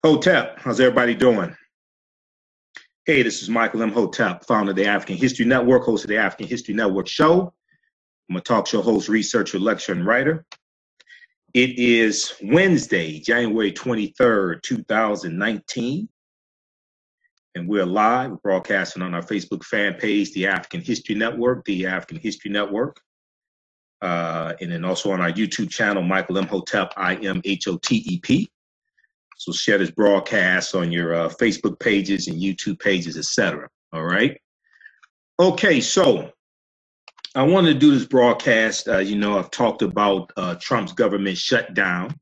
Hotep, how's everybody doing? Hey, this is Michael Imhotep, founder of the African History Network, host of the African History Network show. I'm a talk show host, researcher, lecturer, and writer. It is Wednesday, January 23rd, 2019. And we're live, broadcasting on our Facebook fan page, the African History Network, the African History Network. And then also on our YouTube channel, Michael Imhotep, I-M-H-O-T-E-P. So share this broadcast on your Facebook pages and YouTube pages, etc. All right. Okay, so I wanted to do this broadcast. I've talked about Trump's government shutdown,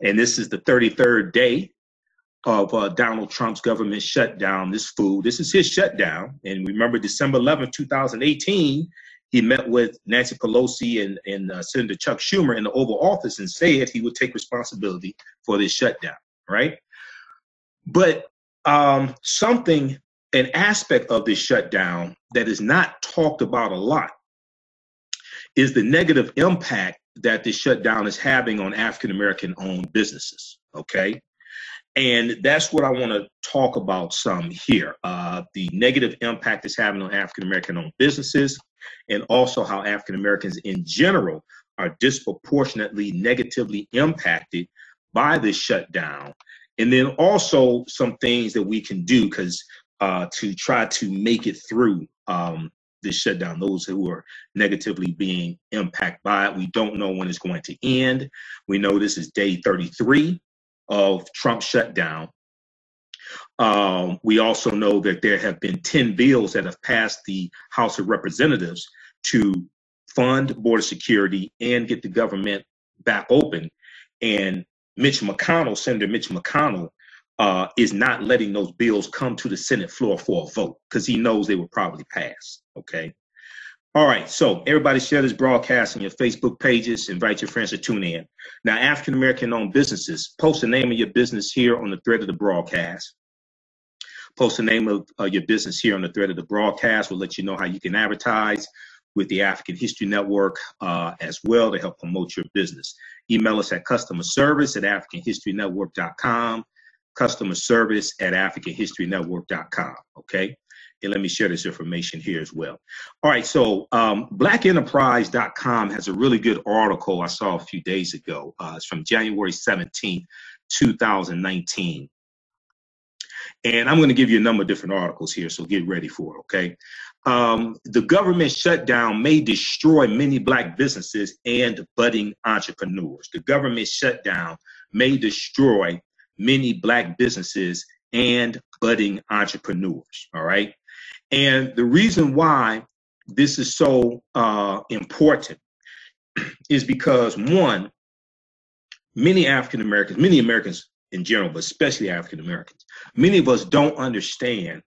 and this is the 33rd day of Donald Trump's government shutdown. This is his shutdown. And remember, December 11th, 2018, he met with Nancy Pelosi and Senator Chuck Schumer in the Oval Office and said he would take responsibility for this shutdown. Right. But an aspect of this shutdown that is not talked about a lot is the negative impact that this shutdown is having on African-American owned businesses. OK, and that's what I want to talk about some here. The negative impact it's having on African-American owned businesses, and also how African-Americans in general are disproportionately negatively impacted by this shutdown, and then also some things that we can do to try to make it through this shutdown. Those who are negatively being impacted by it, we don't know when it's going to end. We know this is day 33 of Trump's shutdown. We also know that there have been 10 bills that have passed the House of Representatives to fund border security and get the government back open, and Senator Mitch McConnell, is not letting those bills come to the Senate floor for a vote because he knows they will probably pass. Okay. All right. So everybody share this broadcast on your Facebook pages. Invite your friends to tune in. Now, African-American owned businesses, post the name of your business here on the thread of the broadcast. Post the name of your business here on the thread of the broadcast. We'll let you know how you can advertise with the African History Network as well to help promote your business. Email us at customerservice@africanhistorynetwork.com, customerservice@africanhistorynetwork.com, okay? And let me share this information here as well. All right, so blackenterprise.com has a really good article I saw a few days ago. It's from January 17th, 2019. And I'm going to give you a number of different articles here, so get ready for it, okay? The government shutdown may destroy many Black businesses and budding entrepreneurs. The government shutdown may destroy many Black businesses and budding entrepreneurs, all right? And the reason why this is so important is because, one, many Americans in general, but especially African Americans, many of us don't understand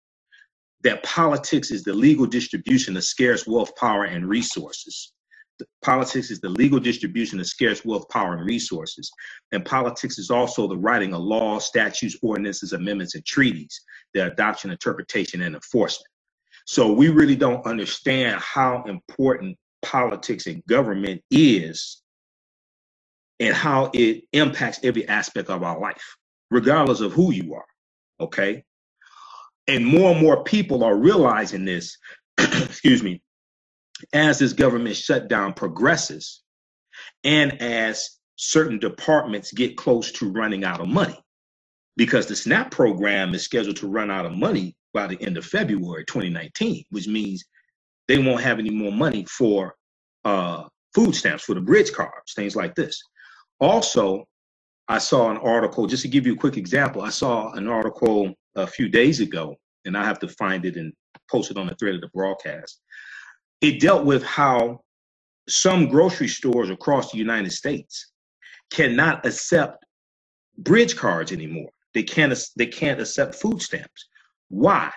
that politics is the legal distribution of scarce wealth, power, and resources. Politics is the legal distribution of scarce wealth, power, and resources. And politics is also the writing of laws, statutes, ordinances, amendments, and treaties, their adoption, interpretation, and enforcement. So we really don't understand how important politics and government is and how it impacts every aspect of our life, regardless of who you are, okay? And more people are realizing this, excuse me, as this government shutdown progresses and as certain departments get close to running out of money, because the SNAP program is scheduled to run out of money by the end of February 2019, which means they won't have any more money for food stamps, for the bridge cards, things like this. Also, I saw an article, just to give you a quick example, I saw an article a few days ago, and I have to find it and post it on the thread of the broadcast. It dealt with how some grocery stores across the United States cannot accept bridge cards anymore. They can't accept food stamps. Why?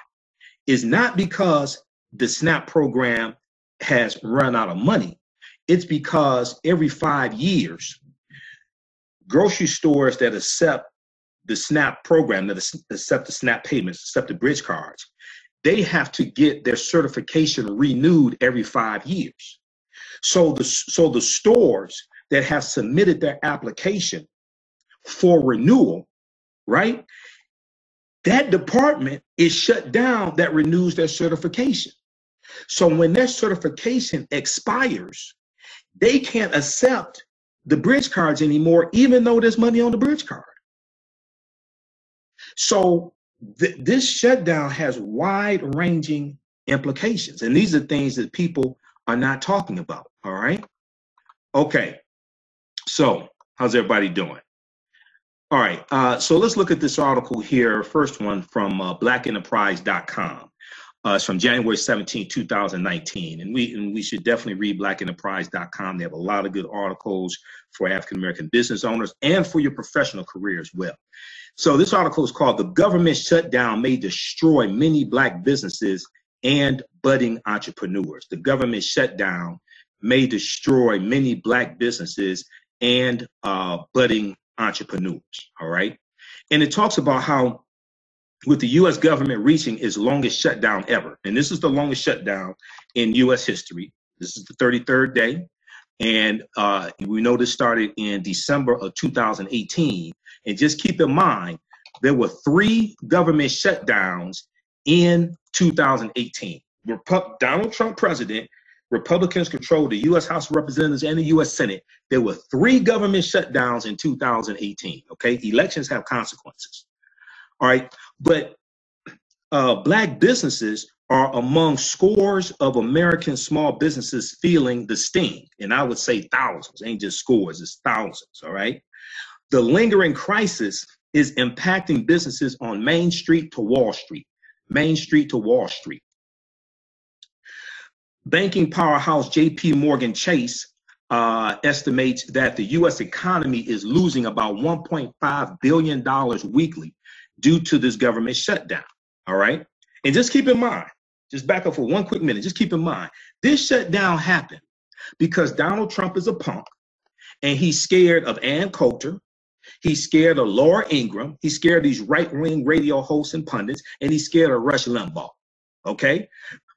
It's not because the SNAP program has run out of money. It's because every 5 years, grocery stores that accept the SNAP program, that accept the SNAP payments, accept the bridge cards, they have to get their certification renewed every 5 years. So the stores that have submitted their application for renewal right? That department is shut down that renews their certification. So when their certification expires, they can't accept the bridge cards anymore, even though there's money on the bridge card. So this shutdown has wide-ranging implications. And these are things that people are not talking about, all right? Okay, so how's everybody doing? All right, so let's look at this article here. First one from blackenterprise.com. It's from January 17, 2019. And we should definitely read blackenterprise.com. They have a lot of good articles for African-American business owners and for your professional career as well. So this article is called "The Government Shutdown May Destroy Many Black Businesses and Budding Entrepreneurs." The government shutdown may destroy many Black businesses and budding entrepreneurs, all right? And it talks about how with the U.S. government reaching its longest shutdown ever, and this is the longest shutdown in U.S. history. This is the 33rd day, and we know this started in December of 2018. And just keep in mind, there were 3 government shutdowns in 2018. Donald Trump president, Republicans controlled the U.S. House of Representatives and the U.S. Senate. There were 3 government shutdowns in 2018, okay? Elections have consequences, all right? But Black businesses are among scores of American small businesses feeling the sting. And I would say thousands, ain't just scores, it's thousands, all right? The lingering crisis is impacting businesses on Main Street to Wall Street. Main Street to Wall Street. Banking powerhouse J.P. Morgan Chase estimates that the U.S. economy is losing about $1.5 billion weekly due to this government shutdown, all right? And just keep in mind, just back up for one quick minute, just keep in mind, this shutdown happened because Donald Trump is a punk, and he's scared of Ann Coulter, he's scared of Laura Ingraham, he's scared of these right-wing radio hosts and pundits, and he's scared of Rush Limbaugh, okay?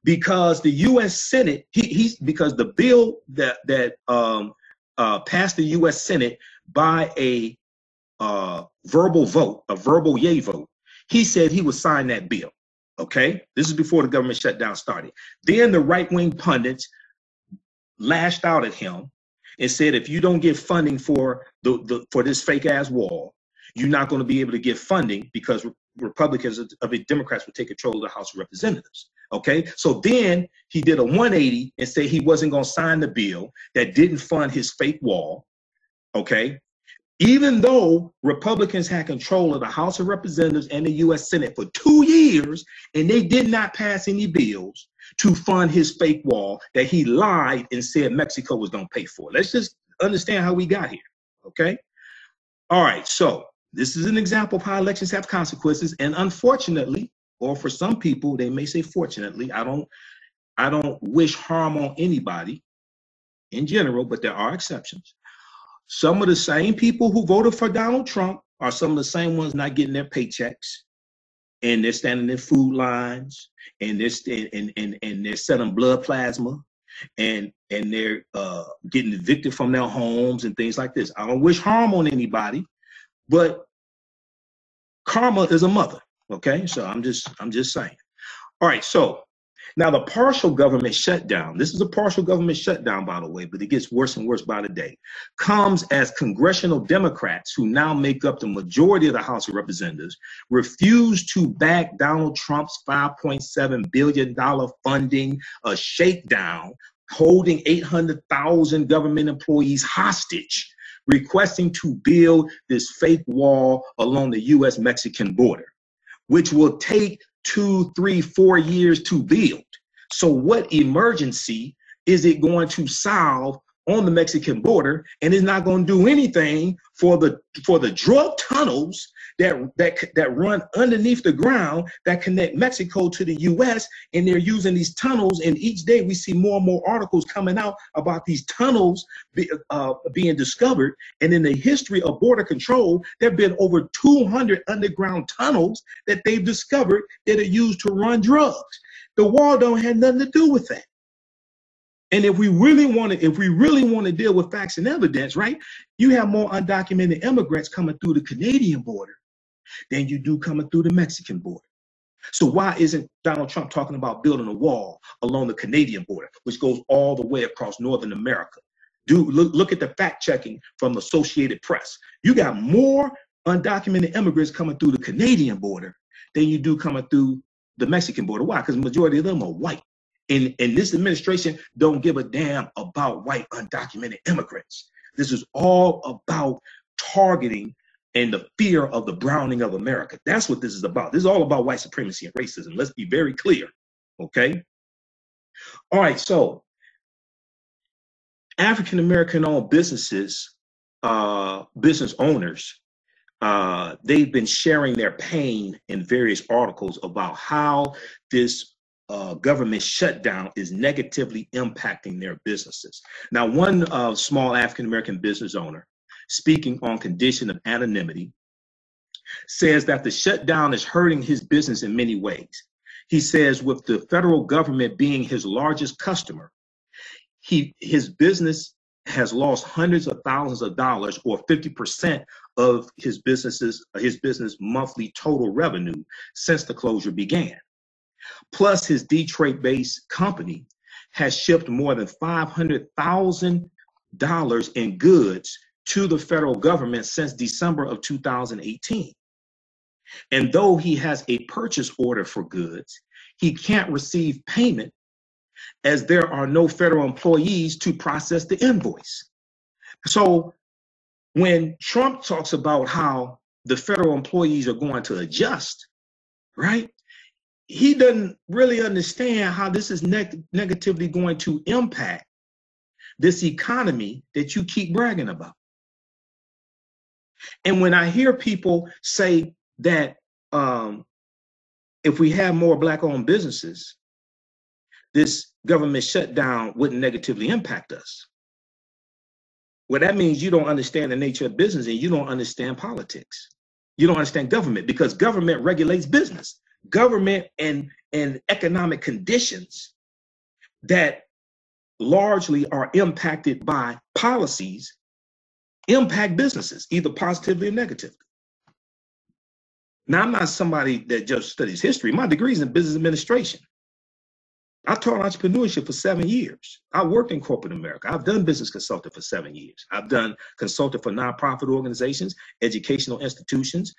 Because the U.S. Senate, because the bill that passed the U.S. Senate by a verbal vote, a verbal yay vote, he said he would sign that bill, okay? This is before the government shutdown started. Then the right-wing pundits lashed out at him and said, if you don't get funding for for this fake-ass wall, you're not going to be able to get funding because Republicans of the Democrats would take control of the House of Representatives. Okay, so then he did a 180 and said he wasn't going to sign the bill that didn't fund his fake wall. Okay, even though Republicans had control of the House of Representatives and the U.S. Senate for 2 years, and they did not pass any bills to fund his fake wall that he lied and said Mexico was going to pay for. Let's just understand how we got here. Okay, all right, so this is an example of how elections have consequences, and unfortunately, or for some people, they may say fortunately, I don't wish harm on anybody in general, but there are exceptions. Some of the same people who voted for Donald Trump are some of the same ones not getting their paychecks, and they're standing in food lines, and they're selling blood plasma, and they're getting evicted from their homes and things like this. I don't wish harm on anybody, but karma is a mother. Okay, so I'm just saying. All right, so now the partial government shutdown, this is a partial government shutdown, by the way, but it gets worse and worse by the day, comes as congressional Democrats, who now make up the majority of the House of Representatives, refuse to back Donald Trump's $5.7 billion funding, a shakedown, holding 800,000 government employees hostage, requesting to build this fake wall along the U.S.-Mexican border, which will take 2, 3, 4 years to build. So what emergency is it going to solve on the Mexican border? And it's not going to do anything for the drug tunnels that run underneath the ground that connect Mexico to the U.S. And they're using these tunnels. And each day we see more and more articles coming out about these tunnels being discovered. And in the history of border control, there have been over 200 underground tunnels that they've discovered that are used to run drugs. The wall don't have nothing to do with that. And if we really want to deal with facts and evidence, right? You have more undocumented immigrants coming through the Canadian border than you do coming through the Mexican border. So why isn't Donald Trump talking about building a wall along the Canadian border, which goes all the way across Northern America? Look at the fact checking from the Associated Press. You got more undocumented immigrants coming through the Canadian border than you do coming through the Mexican border. Why? Because the majority of them are white. And this administration don't give a damn about white undocumented immigrants. This is all about targeting and the fear of the browning of America. That's what this is about. This is all about white supremacy and racism. Let's be very clear, okay? All right, so African-American owned businesses, business owners, they've been sharing their pain in various articles about how this government shutdown is negatively impacting their businesses. Now, one small African-American business owner, speaking on condition of anonymity, says that the shutdown is hurting his business in many ways. He says with the federal government being his largest customer, his business has lost hundreds of thousands of dollars, or 50% of his business monthly total revenue since the closure began. Plus, his Detroit-based company has shipped more than $500,000 in goods to the federal government since December of 2018. And though he has a purchase order for goods, he can't receive payment as there are no federal employees to process the invoice. So when Trump talks about how the federal employees are going to adjust, right? He doesn't really understand how this is negatively going to impact this economy that you keep bragging about. And when I hear people say that if we have more Black-owned businesses, this government shutdown wouldn't negatively impact us. Well, that means you don't understand the nature of business and you don't understand politics. You don't understand government, because government regulates business. Government and economic conditions that largely are impacted by policies impact businesses, either positively or negatively. Now, I'm not somebody that just studies history. My degree is in business administration. I taught entrepreneurship for 7 years. I worked in corporate America. I've done business consulting for 7 years. I've done consulting for nonprofit organizations, educational institutions,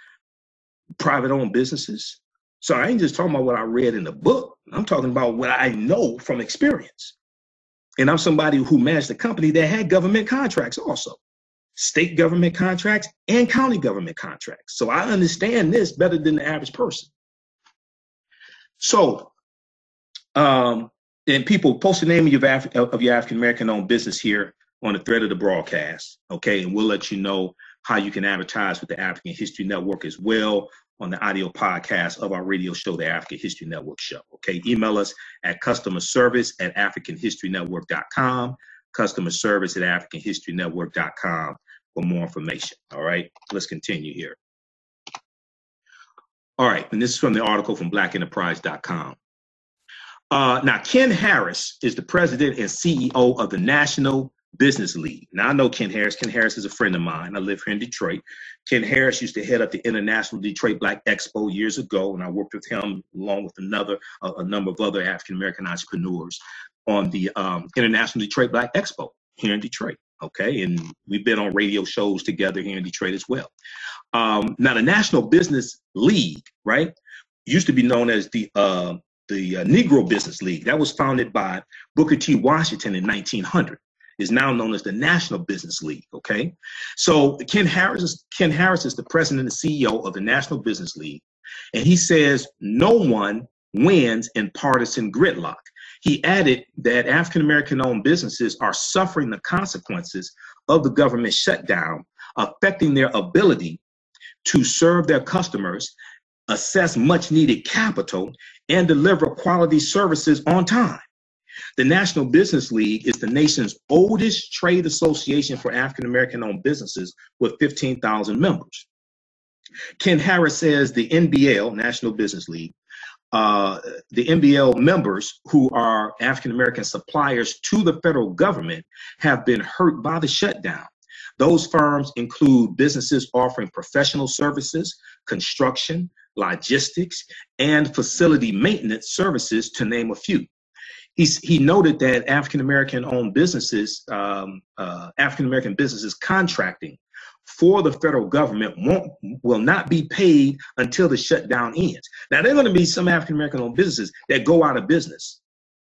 private-owned businesses. So I ain't just talking about what I read in the book. I'm talking about what I know from experience. And I'm somebody who managed a company that had government contracts also. State government contracts and county government contracts. So I understand this better than the average person. So, and people post the name of your African-American owned business here on the thread of the broadcast, okay? And we'll let you know how you can advertise with the African History Network as well on the audio podcast of our radio show, the African History Network Show, okay? Email us at customerservice@africanhistorynetwork.com, customerservice@africanhistorynetwork.com for more information, all right? Let's continue here. All right, and this is from the article from blackenterprise.com. Now, Ken Harris is the president and CEO of the National Business League. Now, I know Ken Harris. Ken Harris is a friend of mine. I live here in Detroit. Ken Harris used to head up the International Detroit Black Expo years ago, and I worked with him along with a number of other African-American entrepreneurs on the International Detroit Black Expo here in Detroit, okay? And we've been on radio shows together here in Detroit as well. Now, the National Business League, right, used to be known as the Negro Business League. That was founded by Booker T. Washington in 1900. Is now known as the National Business League, okay? So Ken Harris is the president and CEO of the National Business League, and he says no one wins in partisan gridlock. He added that African-American owned businesses are suffering the consequences of the government shutdown, affecting their ability to serve their customers, assess much needed capital, and deliver quality services on time. The National Business League is the nation's oldest trade association for African-American owned businesses with 15,000 members. Ken Harris says the NBL, National Business League, the NBL members who are African-American suppliers to the federal government have been hurt by the shutdown. Those firms include businesses offering professional services, construction, logistics, and facility maintenance services, to name a few. He noted that African-American owned businesses, African-American businesses contracting for the federal government will not be paid until the shutdown ends. Now, there are going to be some African-American owned businesses that go out of business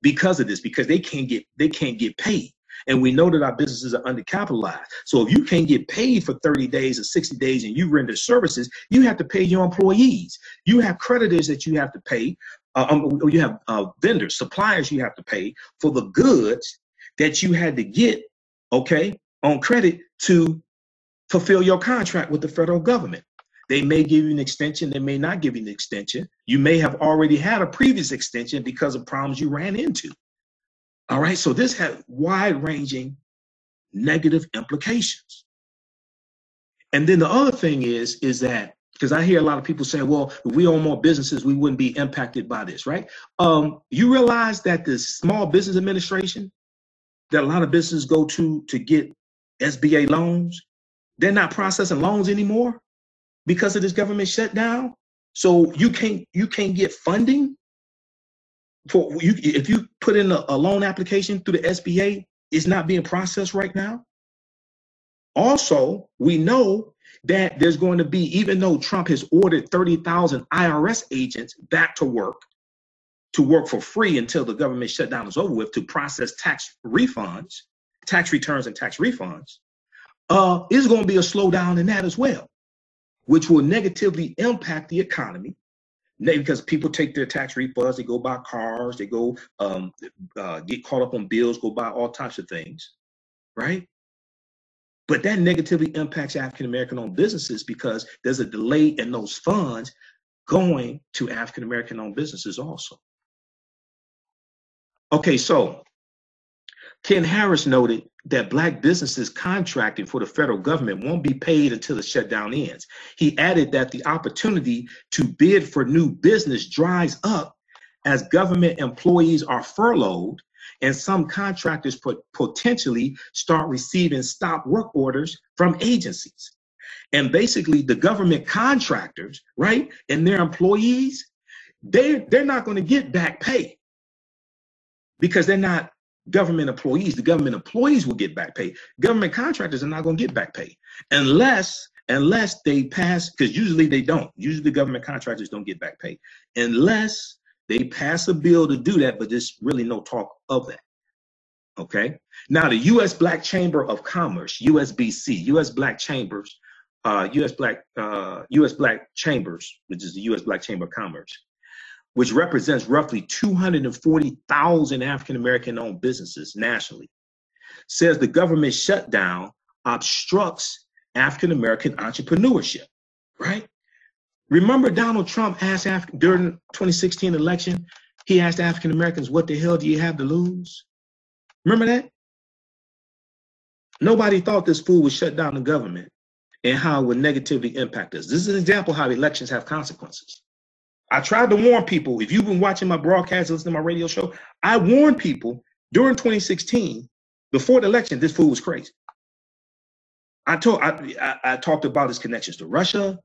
because of this, because they can't get paid. And we know that our businesses are undercapitalized. So if you can't get paid for 30 days or 60 days and you render services, you have to pay your employees. You have creditors that you have to pay. You have vendors, suppliers you have to pay for the goods that you had to get, okay, on credit to fulfill your contract with the federal government. They may give you an extension. They may not give you an extension. You may have already had a previous extension because of problems you ran into. All right, so this has wide-ranging negative implications. And then the other thing is that, because I hear a lot of people saying, well, if we own more businesses, we wouldn't be impacted by this, right? You realize that the Small Business Administration, that a lot of businesses go to get SBA loans, they're not processing loans anymore because of this government shutdown. So you can't get funding. If you put in a loan application through the SBA, it's not being processed right now. Also, we know that there's going to be, even though Trump has ordered 30,000 IRS agents back to work for free until the government shutdown is over with, to process tax refunds, tax returns and tax refunds, is going to be a slowdown in that as well, which will negatively impact the economy. Because people take their tax refunds, they go buy cars, they go get caught up on bills, go buy all types of things, right? But that negatively impacts African-American owned businesses because there's a delay in those funds going to African-American owned businesses also. Okay, so Ken Harris noted that Black businesses contracting for the federal government won't be paid until the shutdown ends. He added that the opportunity to bid for new business dries up as government employees are furloughed and some contractors potentially start receiving stop work orders from agencies. And basically the government contractors, right, and their employees, they're not going to get back pay because they're not government employees. The government employees will get back pay. Government contractors are not going to get back pay unless they pass, because usually they don't. Usually the government contractors don't get back pay unless they pass a bill to do that, but there's really no talk of that. Okay. Now the U.S. Black Chamber of Commerce, USBC, U.S. Black Chambers, U.S. Black Chambers, which is the U.S. Black Chamber of Commerce, which represents roughly 240,000 African-American owned businesses nationally, says the government shutdown obstructs African-American entrepreneurship, right? Remember Donald Trump asked during 2016 election, he asked African-Americans, what the hell do you have to lose? Remember that? Nobody thought this fool would shut down the government and how it would negatively impact us. This is an example of how elections have consequences. I tried to warn people. If you've been watching my broadcast, listening to my radio show, I warned people during 2016, before the election, this fool was crazy. I talked about his connections to Russia.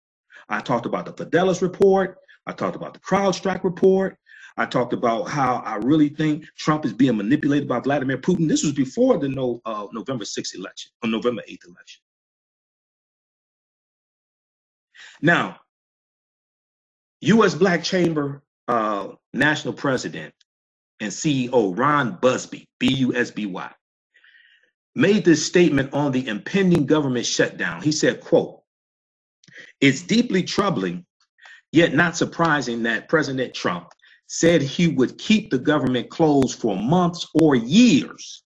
I talked about the Fidelis report. I talked about the CrowdStrike report. I talked about how I really think Trump is being manipulated by Vladimir Putin. This was before the November 6th election, or November 8th election. Now, U.S. Black Chamber National President and CEO Ron Busby, B-U-S-B-Y, made this statement on the impending government shutdown. He said, quote, "It's deeply troubling, yet not surprising that President Trump said he would keep the government closed for months or years.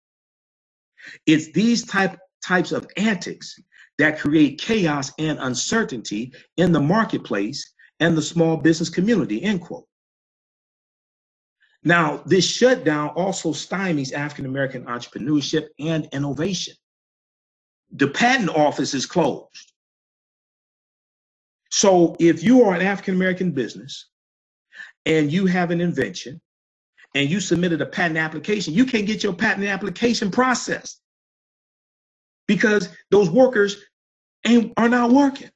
It's these types of antics that create chaos and uncertainty in the marketplace and the small business community," end quote. Now, this shutdown also stymies African-American entrepreneurship and innovation. The patent office is closed. So if you are an African-American business and you have an invention and you submitted a patent application, you can't get your patent application processed because those workers are not working.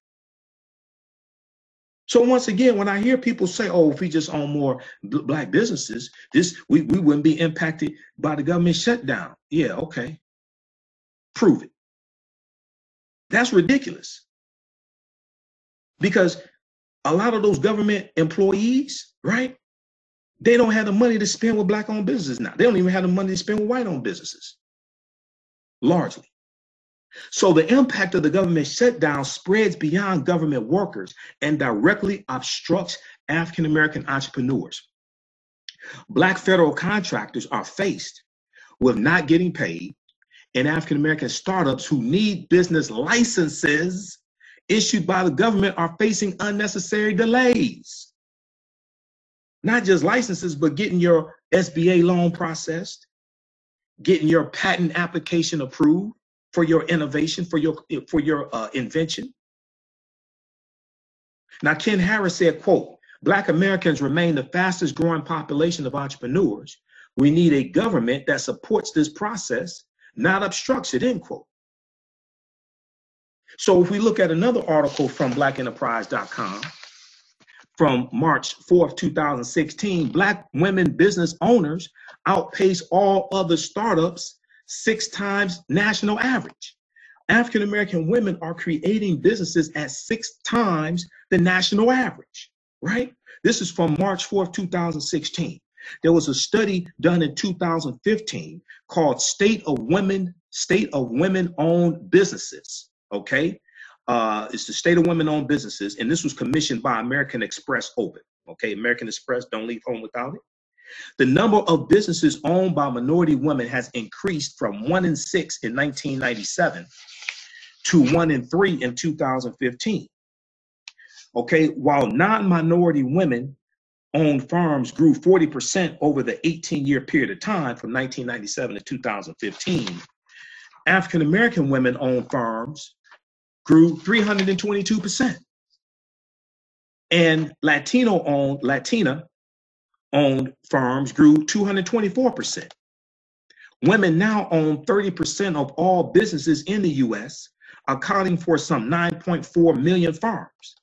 So once again, when I hear people say, oh, if we just own more black businesses, we wouldn't be impacted by the government shutdown. Yeah, okay. Prove it. That's ridiculous. Because a lot of those government employees, right, they don't have the money to spend with black-owned businesses now. They don't even have the money to spend with white-owned businesses, largely. So the impact of the government shutdown spreads beyond government workers and directly obstructs African-American entrepreneurs. Black federal contractors are faced with not getting paid, and African-American startups who need business licenses issued by the government are facing unnecessary delays. Not just licenses, but getting your SBA loan processed, getting your patent application approved for your innovation, for your invention. Now, Ken Harris said, quote, Black Americans remain the fastest growing population of entrepreneurs. We need a government that supports this process, not obstructs it, end quote. So if we look at another article from blackenterprise.com from March 4th, 2016, Black women business owners outpace all other startups 6 times national average. African-American women are creating businesses at 6 times the national average, right? This is from March 4th, 2016. There was a study done in 2015 called State of Women Owned Businesses, okay? It's the State of Women Owned Businesses, and this was commissioned by American Express Open, okay? American Express, don't leave home without it. The number of businesses owned by minority women has increased from 1 in 6 in 1997 to 1 in 3 in 2015. Okay, while non-minority women owned firms grew 40% over the 18-year period of time from 1997 to 2015, African-American women owned firms grew 322%. And Latina owned firms grew 224%. Women now own 30% of all businesses in the U.S., accounting for some 9.4 million firms.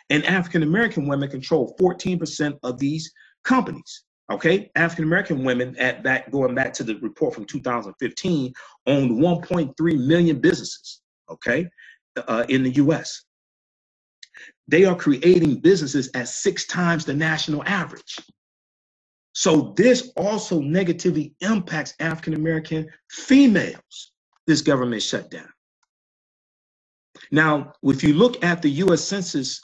And African-American women control 14% of these companies. Okay, African-American women going back to the report from 2015 owned 1.3 million businesses, okay, in the U.S. They are creating businesses at 6 times the national average. So this also negatively impacts African-American females, this government shutdown. Now, if you look at the U.S. Census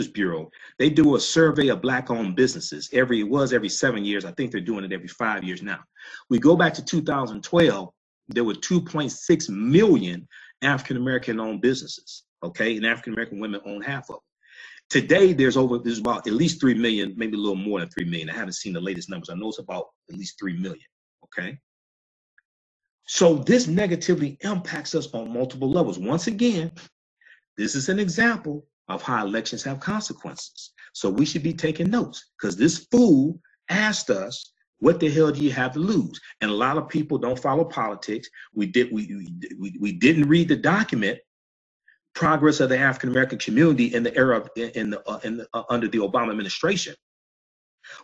Bureau, they do a survey of Black-owned businesses every 7 years. I think they're doing it every 5 years now. We go back to 2012, there were 2.6 million African-American owned businesses, okay? And African-American women own half of them. Today, there's about at least 3 million, maybe a little more than 3 million. I haven't seen the latest numbers. I know it's about at least 3 million, okay? So this negatively impacts us on multiple levels. Once again, this is an example of how elections have consequences. So we should be taking notes, because this fool asked us, what the hell do you have to lose? And a lot of people don't follow politics. We didn't read the document, Progress of the African American Community in the era under the Obama administration,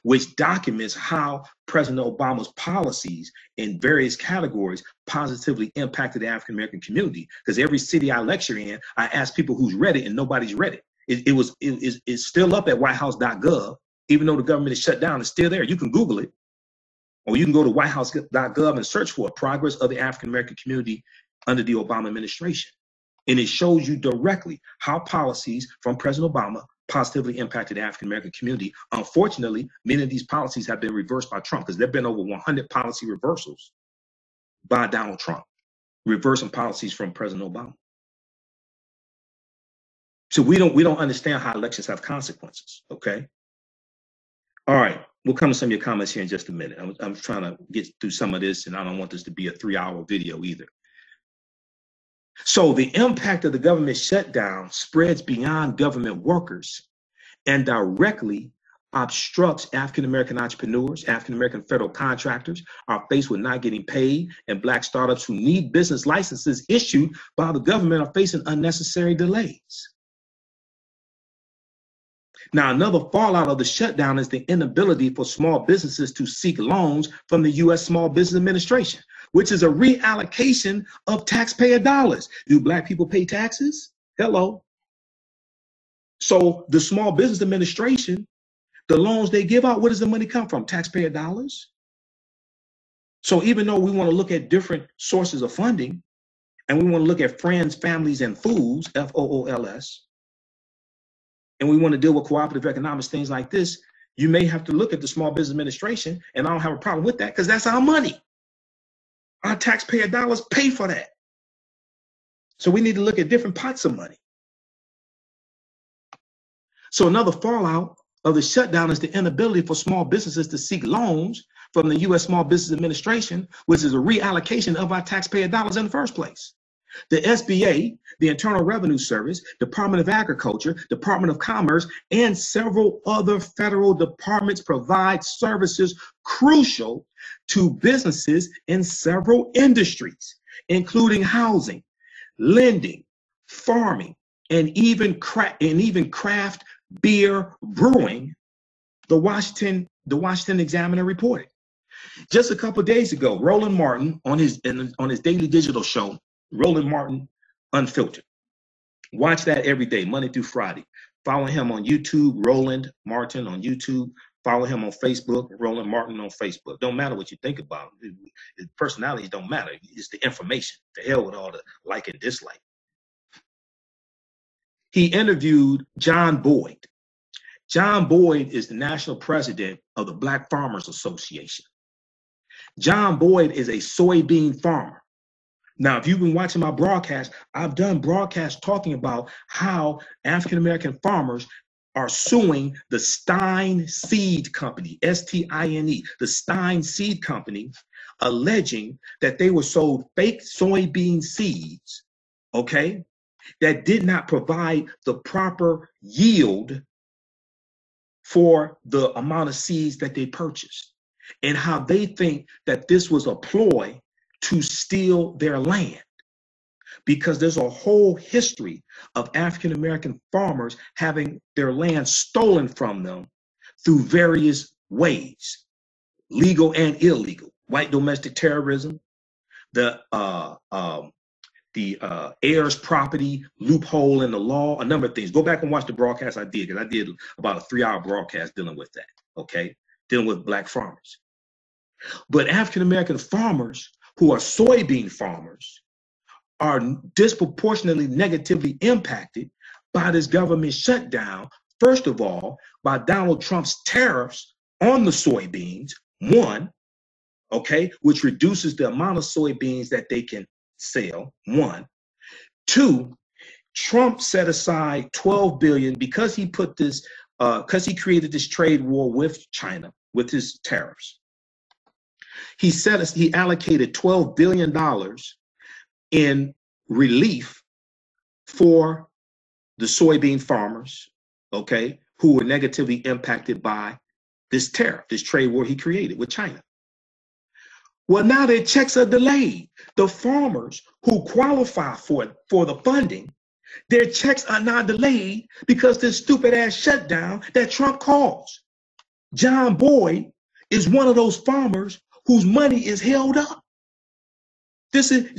which documents how President Obama's policies in various categories positively impacted the African American community. Because every city I lecture in, I ask people who's read it, and nobody's read it. It's still up at whitehouse.gov, even though the government is shut down. It's still there. You can Google it, or you can go to whitehouse.gov and search for Progress of the African American Community under the Obama administration. And it shows you directly how policies from President Obama positively impacted the African American community. Unfortunately, many of these policies have been reversed by Trump, because there have been over 100 policy reversals by Donald Trump, reversing policies from President Obama. So we don't understand how elections have consequences, okay? All right, we'll come to some of your comments here in just a minute. I'm trying to get through some of this, and I don't want this to be a 3-hour video either. So the impact of the government shutdown spreads beyond government workers and directly obstructs African-American entrepreneurs. African-American federal contractors are faced with not getting paid, and Black startups who need business licenses issued by the government are facing unnecessary delays. Now, another fallout of the shutdown is the inability for small businesses to seek loans from the U.S. Small Business Administration, which is a reallocation of taxpayer dollars. Do Black people pay taxes? Hello. So the Small Business Administration, the loans they give out, where does the money come from? Taxpayer dollars. So even though we want to look at different sources of funding, and we want to look at friends, families, and fools, FOOLS, and we want to deal with cooperative economics, things like this, you may have to look at the Small Business Administration, and I don't have a problem with that because that's our money. Our taxpayer dollars pay for that. So we need to look at different pots of money. So another fallout of the shutdown is the inability for small businesses to seek loans from the U.S. Small Business Administration, which is a reallocation of our taxpayer dollars in the first place. The SBA, the Internal Revenue Service, Department of Agriculture, Department of Commerce, and several other federal departments provide services crucial to businesses in several industries, including housing, lending, farming, and even craft beer brewing, the Washington Examiner reported. Just a couple of days ago, Roland Martin on his daily digital show, Roland Martin Unfiltered. Watch that every day, Monday through Friday. Follow him on YouTube, Roland Martin on YouTube. Follow him on Facebook, Roland Martin on Facebook. Don't matter what you think about him. His personalities don't matter. It's the information. To hell with all the like and dislike. He interviewed John Boyd. John Boyd is the national president of the Black Farmers Association. John Boyd is a soybean farmer. Now, if you've been watching my broadcast, I've done broadcasts talking about how African-American farmers are suing the Stein Seed Company, S-T-I-N-E, the Stein Seed Company, alleging that they were sold fake soybean seeds, okay, that did not provide the proper yield for the amount of seeds that they purchased, and how they think that this was a ploy to steal their land, because there's a whole history of African-American farmers having their land stolen from them through various ways, legal and illegal. White domestic terrorism, the heirs property loophole in the law, a number of things. Go back and watch the broadcast I did, because I did about a 3-hour broadcast dealing with that, okay? Dealing with Black farmers. But African-American farmers who are soybean farmers are disproportionately negatively impacted by this government shutdown. First of all, by Donald Trump's tariffs on the soybeans, one, okay, which reduces the amount of soybeans that they can sell, one. Two, Trump set aside $12 billion because he put this, because he created this trade war with China with his tariffs. He allocated $12 billion in relief for the soybean farmers, okay, who were negatively impacted by this tariff, this trade war he created with China. Well, now their checks are delayed. The farmers who qualify for the funding, their checks are now delayed because this stupid ass shutdown that Trump caused. John Boyd is one of those farmers whose money is held up. This is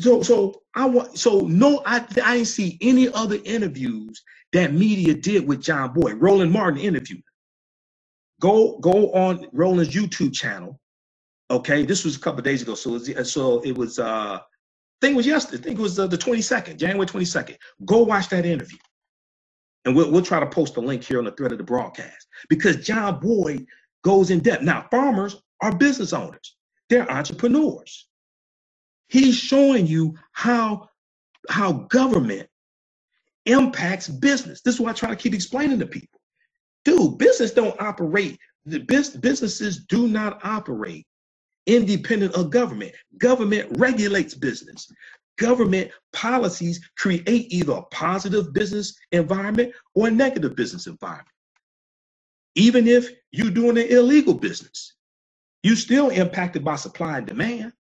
I didn't see any other interviews that media did with John Boyd. Roland Martin interviewed. Go on Roland's YouTube channel. Okay, this was a couple of days ago. So it was I think it was yesterday. I think it was the 22nd, January 22nd. Go watch that interview, and we'll try to post a link here on the thread of the broadcast, because John Boyd goes in depth. Now, farmers are business owners. They're entrepreneurs. He's showing you how government impacts business. This is what I try to keep explaining to people. Dude, businesses do not operate independent of government. Government regulates business. Government policies create either a positive business environment or a negative business environment. Even if you're doing an illegal business, you're still impacted by supply and demand.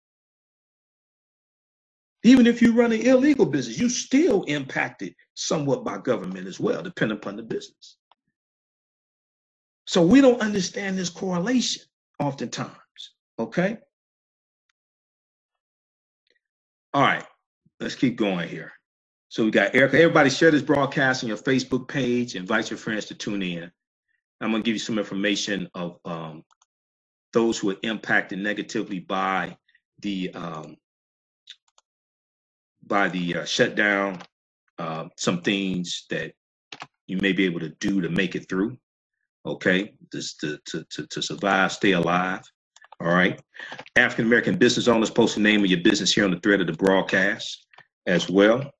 Even if you run an illegal business, you're still impacted somewhat by government as well, depending upon the business. So we don't understand this correlation oftentimes, okay? All right, let's keep going here. So we got Erica. Everybody share this broadcast on your Facebook page. Invite your friends to tune in. I'm going to give you some information of those who are impacted negatively by the shutdown, some things that you may be able to do to make it through, okay, just to survive, stay alive, all right? African-American business owners, post the name of your business here on the thread of the broadcast as well,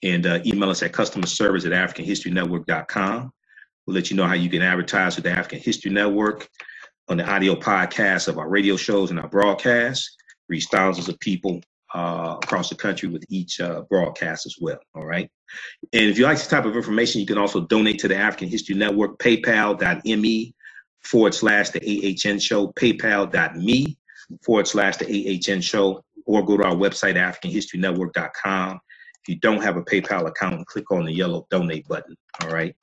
and email us at customerservice@africanhistorynetwork.com. We'll let you know how you can advertise with the African History Network on the audio podcast of our radio shows and our broadcasts. Reach thousands of people across the country with each broadcast as well, all right? And if you like this type of information, you can also donate to the African History Network, paypal.me/the AHN show, paypal.me/the AHN show, or go to our website, africanhistorynetwork.com. If you don't have a PayPal account, click on the yellow donate button, all right?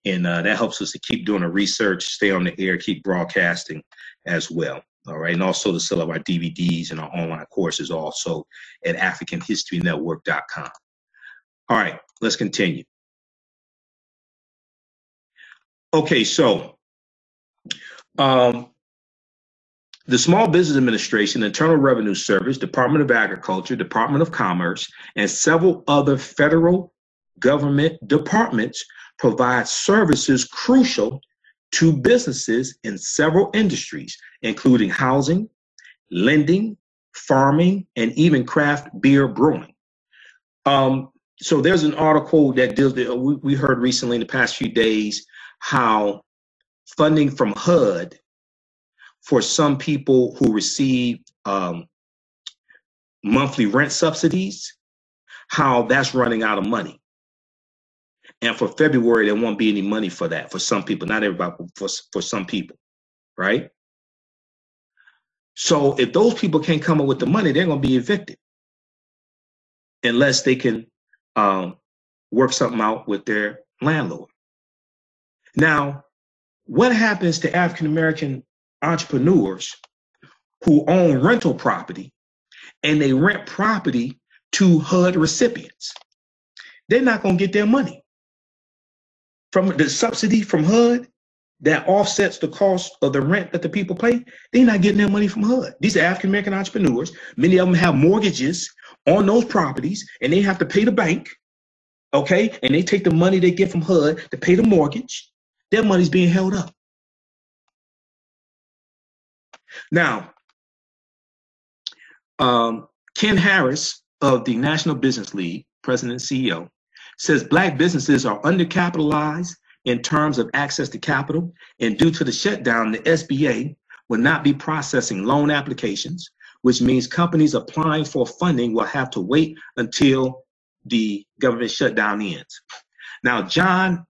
And that helps us to keep doing the research, stay on the air, keep broadcasting as well. All right. And also the sale of our DVDs and our online courses also at africanhistorynetwork.com. All right, let's continue. Okay, so the Small Business Administration, Internal Revenue Service, Department of Agriculture, Department of Commerce, and several other federal government departments provide services crucial to businesses in several industries, including housing, lending, farming, and even craft beer brewing. So there's an article that deals with, we heard recently in the past few days how funding from HUD for some people who receive monthly rent subsidies, how that's running out of money. And for February, there won't be any money for that for some people, not everybody, for some people, right? So if those people can't come up with the money, they're going to be evicted unless they can work something out with their landlord. Now, what happens to African-American entrepreneurs who own rental property and they rent property to HUD recipients? They're not going to get their money. From the subsidy from HUD that offsets the cost of the rent that the people pay, they're not getting their money from HUD. These are African-American entrepreneurs. Many of them have mortgages on those properties, and they have to pay the bank, okay? And they take the money they get from HUD to pay the mortgage. Their money's being held up. Now, Ken Harris of the National Business League, President and CEO, says Black businesses are undercapitalized in terms of access to capital, and due to the shutdown, the SBA will not be processing loan applications, which means companies applying for funding will have to wait until the government shutdown ends. Now, John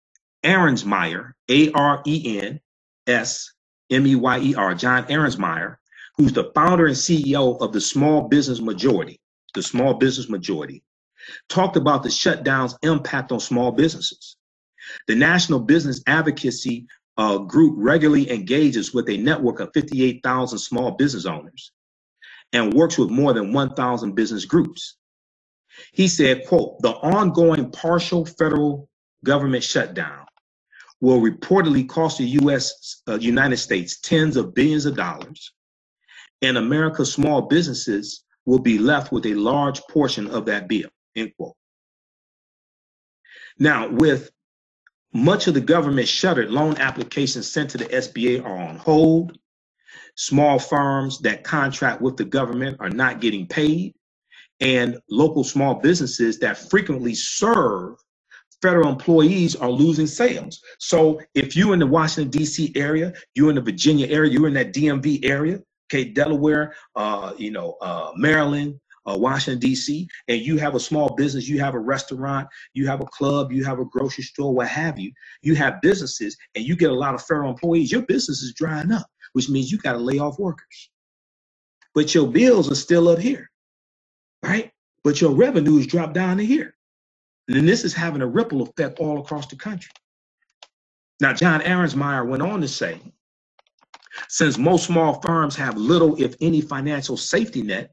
Ahrensmeyer, A-R-E-N-S-M-E-Y-E-R, John Ahrensmeyer, who's the founder and CEO of the Small Business Majority, talked about the shutdown's impact on small businesses. The National Business Advocacy Group regularly engages with a network of 58,000 small business owners and works with more than 1,000 business groups. He said, quote, the ongoing partial federal government shutdown will reportedly cost the United States tens of billions of dollars, and America's small businesses will be left with a large portion of that bill, end quote. Now, with much of the government shuttered, loan applications sent to the SBA are on hold. Small firms that contract with the government are not getting paid, and local small businesses that frequently serve federal employees are losing sales. So if you're in the Washington, D.C. area, you're in the Virginia area, you're in that DMV area, okay, Delaware, Maryland, Washington, D.C., and you have a small business, you have a restaurant, you have a club, you have a grocery store, what have you, you have businesses, and you get a lot of federal employees, your business is drying up, which means you got to lay off workers. But your bills are still up here, right? But your revenues drop down to here. And then this is having a ripple effect all across the country. Now, John Ahrensmeyer went on to say, since most small firms have little, if any, financial safety net,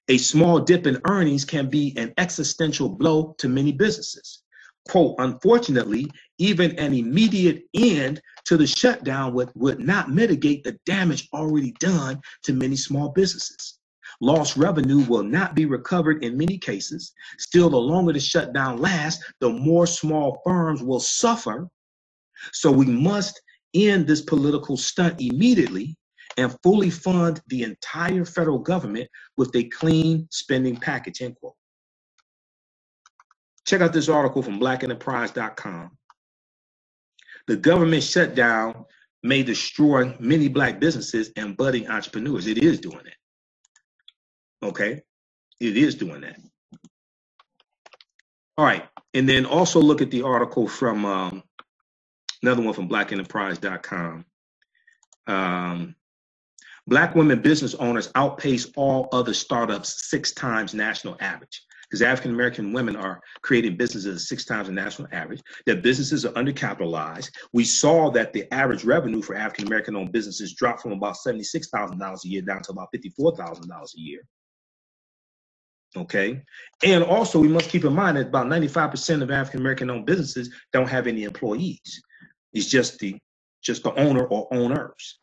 a small dip in earnings can be an existential blow to many businesses. Quote, unfortunately, even an immediate end to the shutdown would not mitigate the damage already done to many small businesses. Lost revenue will not be recovered in many cases. Still, the longer the shutdown lasts, the more small firms will suffer. So we must end this political stunt immediately and fully fund the entire federal government with a clean spending package, end quote. Check out this article from blackenterprise.com. The government shutdown may destroy many Black businesses and budding entrepreneurs. It is doing that. Okay, it is doing that. All right, and then also look at the article from another one from blackenterprise.com. Black women business owners outpace all other startups 6 times national average. Because African-American women are creating businesses 6 times the national average. Their businesses are undercapitalized. We saw that the average revenue for African-American owned businesses dropped from about $76,000 a year down to about $54,000 a year. Okay. And also we must keep in mind that about 95% of African-American owned businesses don't have any employees. It's just the owner or owners.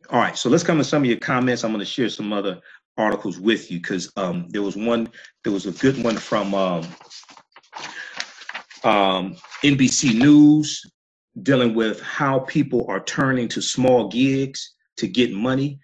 All right, so let's come to some of your comments. I'm going to share some other articles with you because there was a good one from NBC News dealing with how people are turning to small gigs to get money.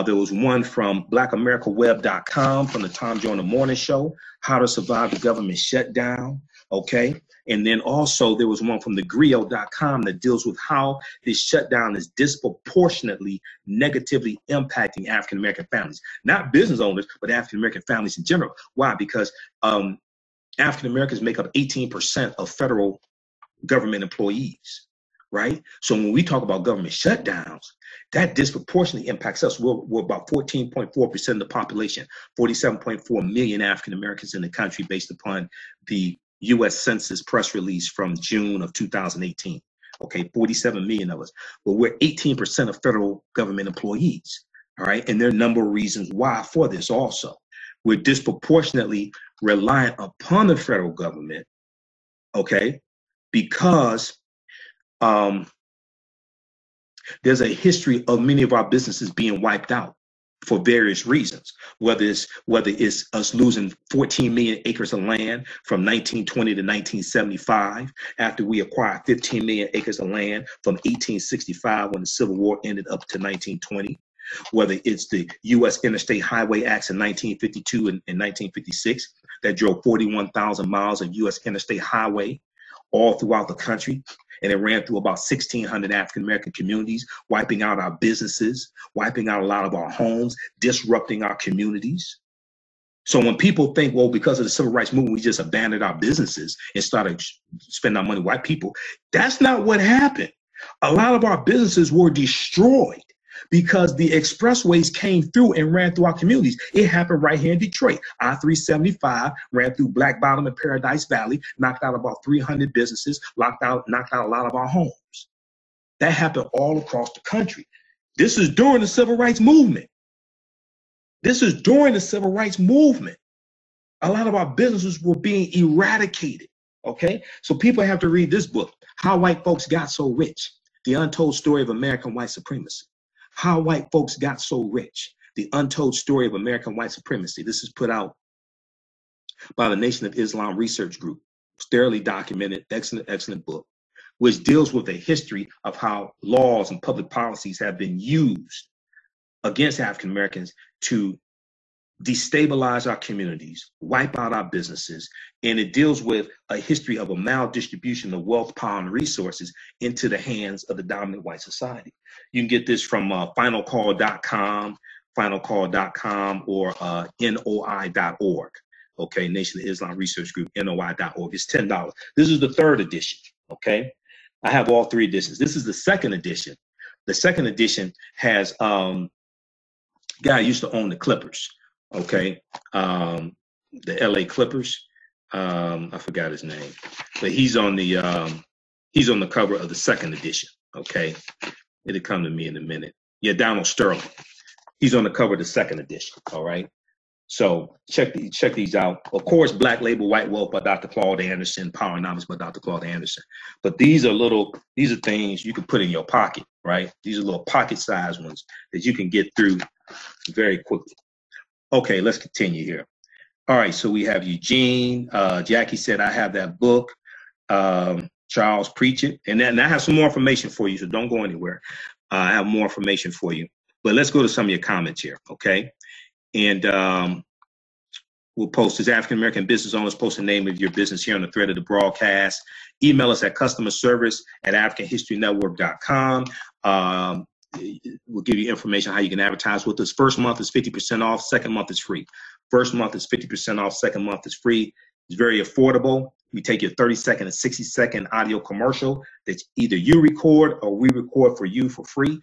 There was one from blackamericaweb.com from the Tom Joyner Morning Show, how to survive the government shutdown. Okay. And then also there was one from thegrio.com that deals with how this shutdown is disproportionately negatively impacting African-American families, not business owners, but African-American families in general. Why? Because African-Americans make up 18% of federal government employees, right? So when we talk about government shutdowns, that disproportionately impacts us. We're about 14.4% of the population, 47.4 million African-Americans in the country based upon the U.S. Census press release from June of 2018. Okay, 47 million of us. But we're 18% of federal government employees. All right, and there are a number of reasons why for this also. We're disproportionately reliant upon the federal government, okay, because there's a history of many of our businesses being wiped out for various reasons, whether it's us losing 14 million acres of land from 1920 to 1975, after we acquired 15 million acres of land from 1865 when the Civil War ended up to 1920, whether it's the U.S. Interstate Highway Acts in 1952 and 1956 that drove 41,000 miles of U.S. interstate highway all throughout the country. And it ran through about 1,600 African-American communities, wiping out our businesses, wiping out a lot of our homes, disrupting our communities. So when people think, well, because of the civil rights movement, we just abandoned our businesses and started spending our money on white people, that's not what happened. A lot of our businesses were destroyed because the expressways came through and ran through our communities. It happened right here in Detroit. I-375 ran through Black Bottom and Paradise Valley, knocked out about 300 businesses, knocked out a lot of our homes. That happened all across the country. This is during the civil rights movement. This is during the civil rights movement. A lot of our businesses were being eradicated, okay? So people have to read this book, How White Folks Got So Rich, The Untold Story of American White Supremacy. How White Folks Got So Rich, The Untold Story of American White Supremacy. This is put out by the Nation of Islam Research Group. It's thoroughly documented, excellent book, which deals with the history of how laws and public policies have been used against African Americans to destabilize our communities, wipe out our businesses, and it deals with a history of a maldistribution of wealth, power, and resources into the hands of the dominant white society. You can get this from finalcall.com, finalcall.com, or NOI.org. Okay, Nation of Islam Research Group, NOI.org. It's $10. This is the third edition. Okay, I have all three editions. This is the second edition. The second edition has guy used to own the Clippers. Okay, the LA Clippers. I forgot his name, but he's on the cover of the second edition. Okay, it'll come to me in a minute. Yeah, Donald Sterling. He's on the cover of the second edition. All right. So check these out. Of course, Black Label White Wealth by Dr. Claude Anderson, Powernomics by Dr. Claude Anderson. But these are things you can put in your pocket, right? These are little pocket-sized ones that you can get through very quickly. Okay, let's continue here. All right, so we have Eugene. Jackie said, I have that book. Charles, preach it. And I have some more information for you, so don't go anywhere. I have more information for you. But let's go to some of your comments here, okay? And we'll post this. African-American business owners, post the name of your business here on the thread of the broadcast. Email us at customerservice@africanhistorynetwork.com. We'll give you information on how you can advertise with us. First month is 50% off. Second month is free. First month is 50% off. Second month is free. It's very affordable. We take your 30-second and 60-second audio commercial that either you record or we record for you for free.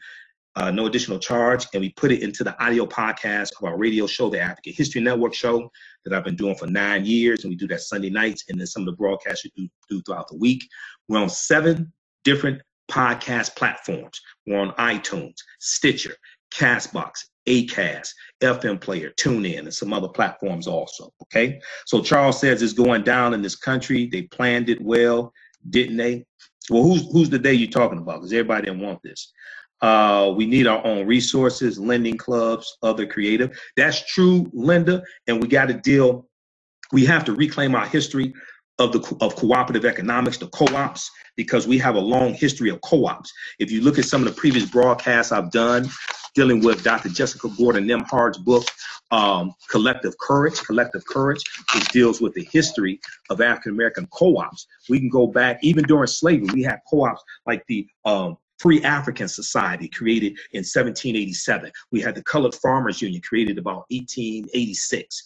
No additional charge, and we put it into the audio podcast of our radio show, the African History Network show, that I've been doing for 9 years, and we do that Sunday nights, and then some of the broadcasts we do throughout the week. We're on 7 different podcast platforms. We're on iTunes, Stitcher, Castbox, Acast, FM Player, TuneIn, and some other platforms also, okay? So Charles says it's going down in this country. They planned it well, didn't they? Well, who's the day you're talking about? Because everybody didn't want this. We need our own resources, lending clubs, other creative. That's true, Linda. And we got to deal. We have to reclaim our history of cooperative economics, the co-ops, because we have a long history of co-ops. If you look at some of the previous broadcasts I've done dealing with Dr. Jessica Gordon Nemhard's book, Collective Courage, which deals with the history of African-American co-ops. We can go back, even during slavery, we had co-ops like the Free African Society, created in 1787. We had the Colored Farmers Union, created about 1886.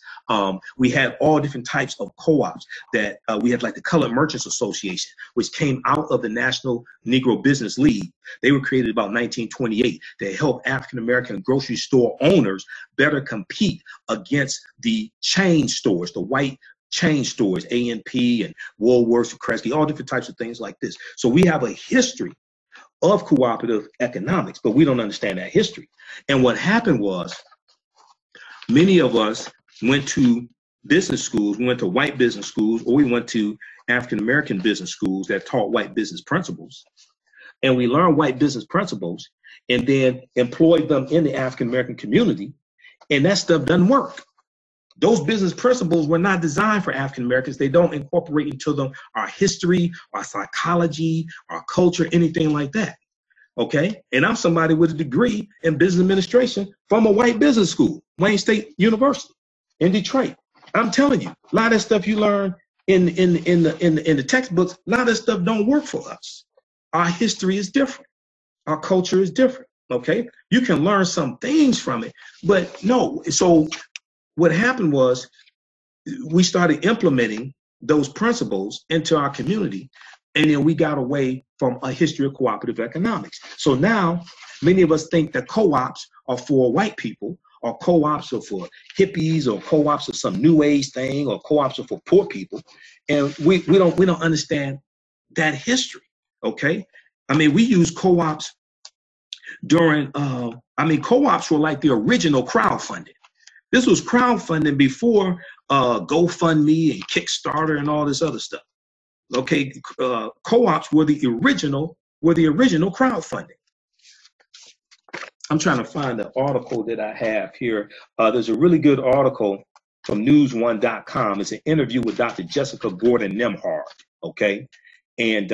We had all different types of co-ops that we had, like the Colored Merchants Association, which came out of the National Negro Business League. They were created about 1928 to help African-American grocery store owners better compete against the chain stores, the white chain stores, A&P and Woolworths and Kresge, all different types of things like this. So we have a history of cooperative economics, but we don't understand that history. And what happened was, many of us went to business schools, we went to white business schools, or we went to African-American business schools that taught white business principles. And we learned white business principles and then employed them in the African-American community. And that stuff doesn't work. Those business principles were not designed for African Americans. They don't incorporate into them our history, our psychology, our culture, anything like that. Okay? And I'm somebody with a degree in business administration from a white business school, Wayne State University in Detroit. I'm telling you, a lot of that stuff you learn in the textbooks, a lot of that stuff don't work for us. Our history is different. Our culture is different. Okay? You can learn some things from it, but no. So what happened was we started implementing those principles into our community, and then we got away from a history of cooperative economics. So now many of us think that co-ops are for white people, or co-ops are for hippies, or co-ops are some new age thing, or co-ops are for poor people. And we don't understand that history. Okay? I mean, we use co-ops during co-ops were like the original crowdfunding. This was crowdfunding before GoFundMe and Kickstarter and all this other stuff. Okay, co-ops were the original crowdfunding. I'm trying to find the article that I have here. There's a really good article from newsone.com. It's an interview with Dr. Jessica Gordon Nemhard. Okay, and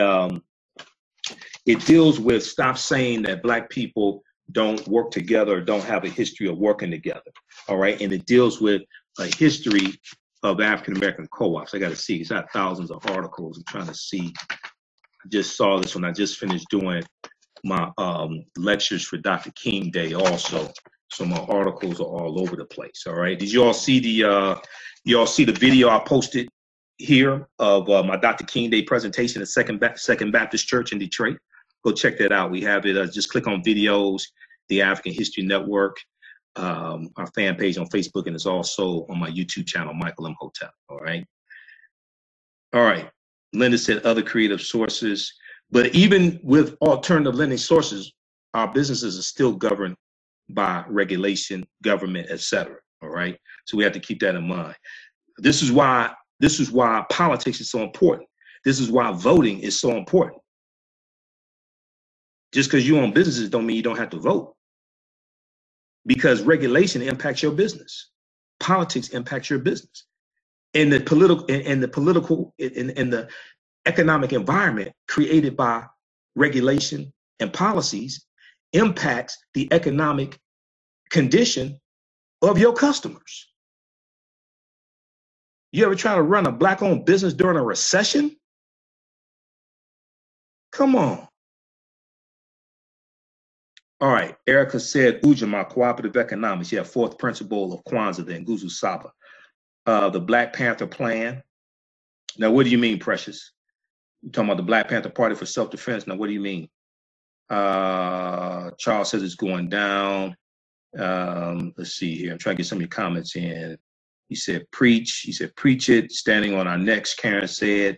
it deals with stop saying that Black people don't work together or don't have a history of working together. All right. And it deals with a history of African-American co-ops. I got to see. It's got thousands of articles. I'm trying to see. I just saw this when I just finished doing my lectures for Dr. King Day also. So my articles are all over the place. All right. Did you all see the video I posted here of my Dr. King Day presentation at Second Baptist Church in Detroit? Go check that out. We have it. Just click on videos, the African History Network, our fan page on Facebook, and it's also on my YouTube channel, Michael Imhotep. All right. All right. Linda said other creative sources, but even with alternative lending sources, our businesses are still governed by regulation, government, etc. All right. So we have to keep that in mind. This is why politics is so important. This is why voting is so important. Just because you own businesses don't mean you don't have to vote. Because regulation impacts your business. Politics impacts your business. And the economic environment created by regulation and policies impacts the economic condition of your customers. You ever try to run a Black-owned business during a recession? Come on. All right. Erica said, Ujamaa, cooperative economics. Yeah, fourth principle of Kwanzaa, the Nguzo Saba. The Black Panther Plan. Now, what do you mean, Precious? You're talking about the Black Panther Party for self-defense. Now, what do you mean? Charles says it's going down. Let's see here. I'm trying to get some of your comments in. He said, preach. He said, preach it. Standing on our necks, Karen said.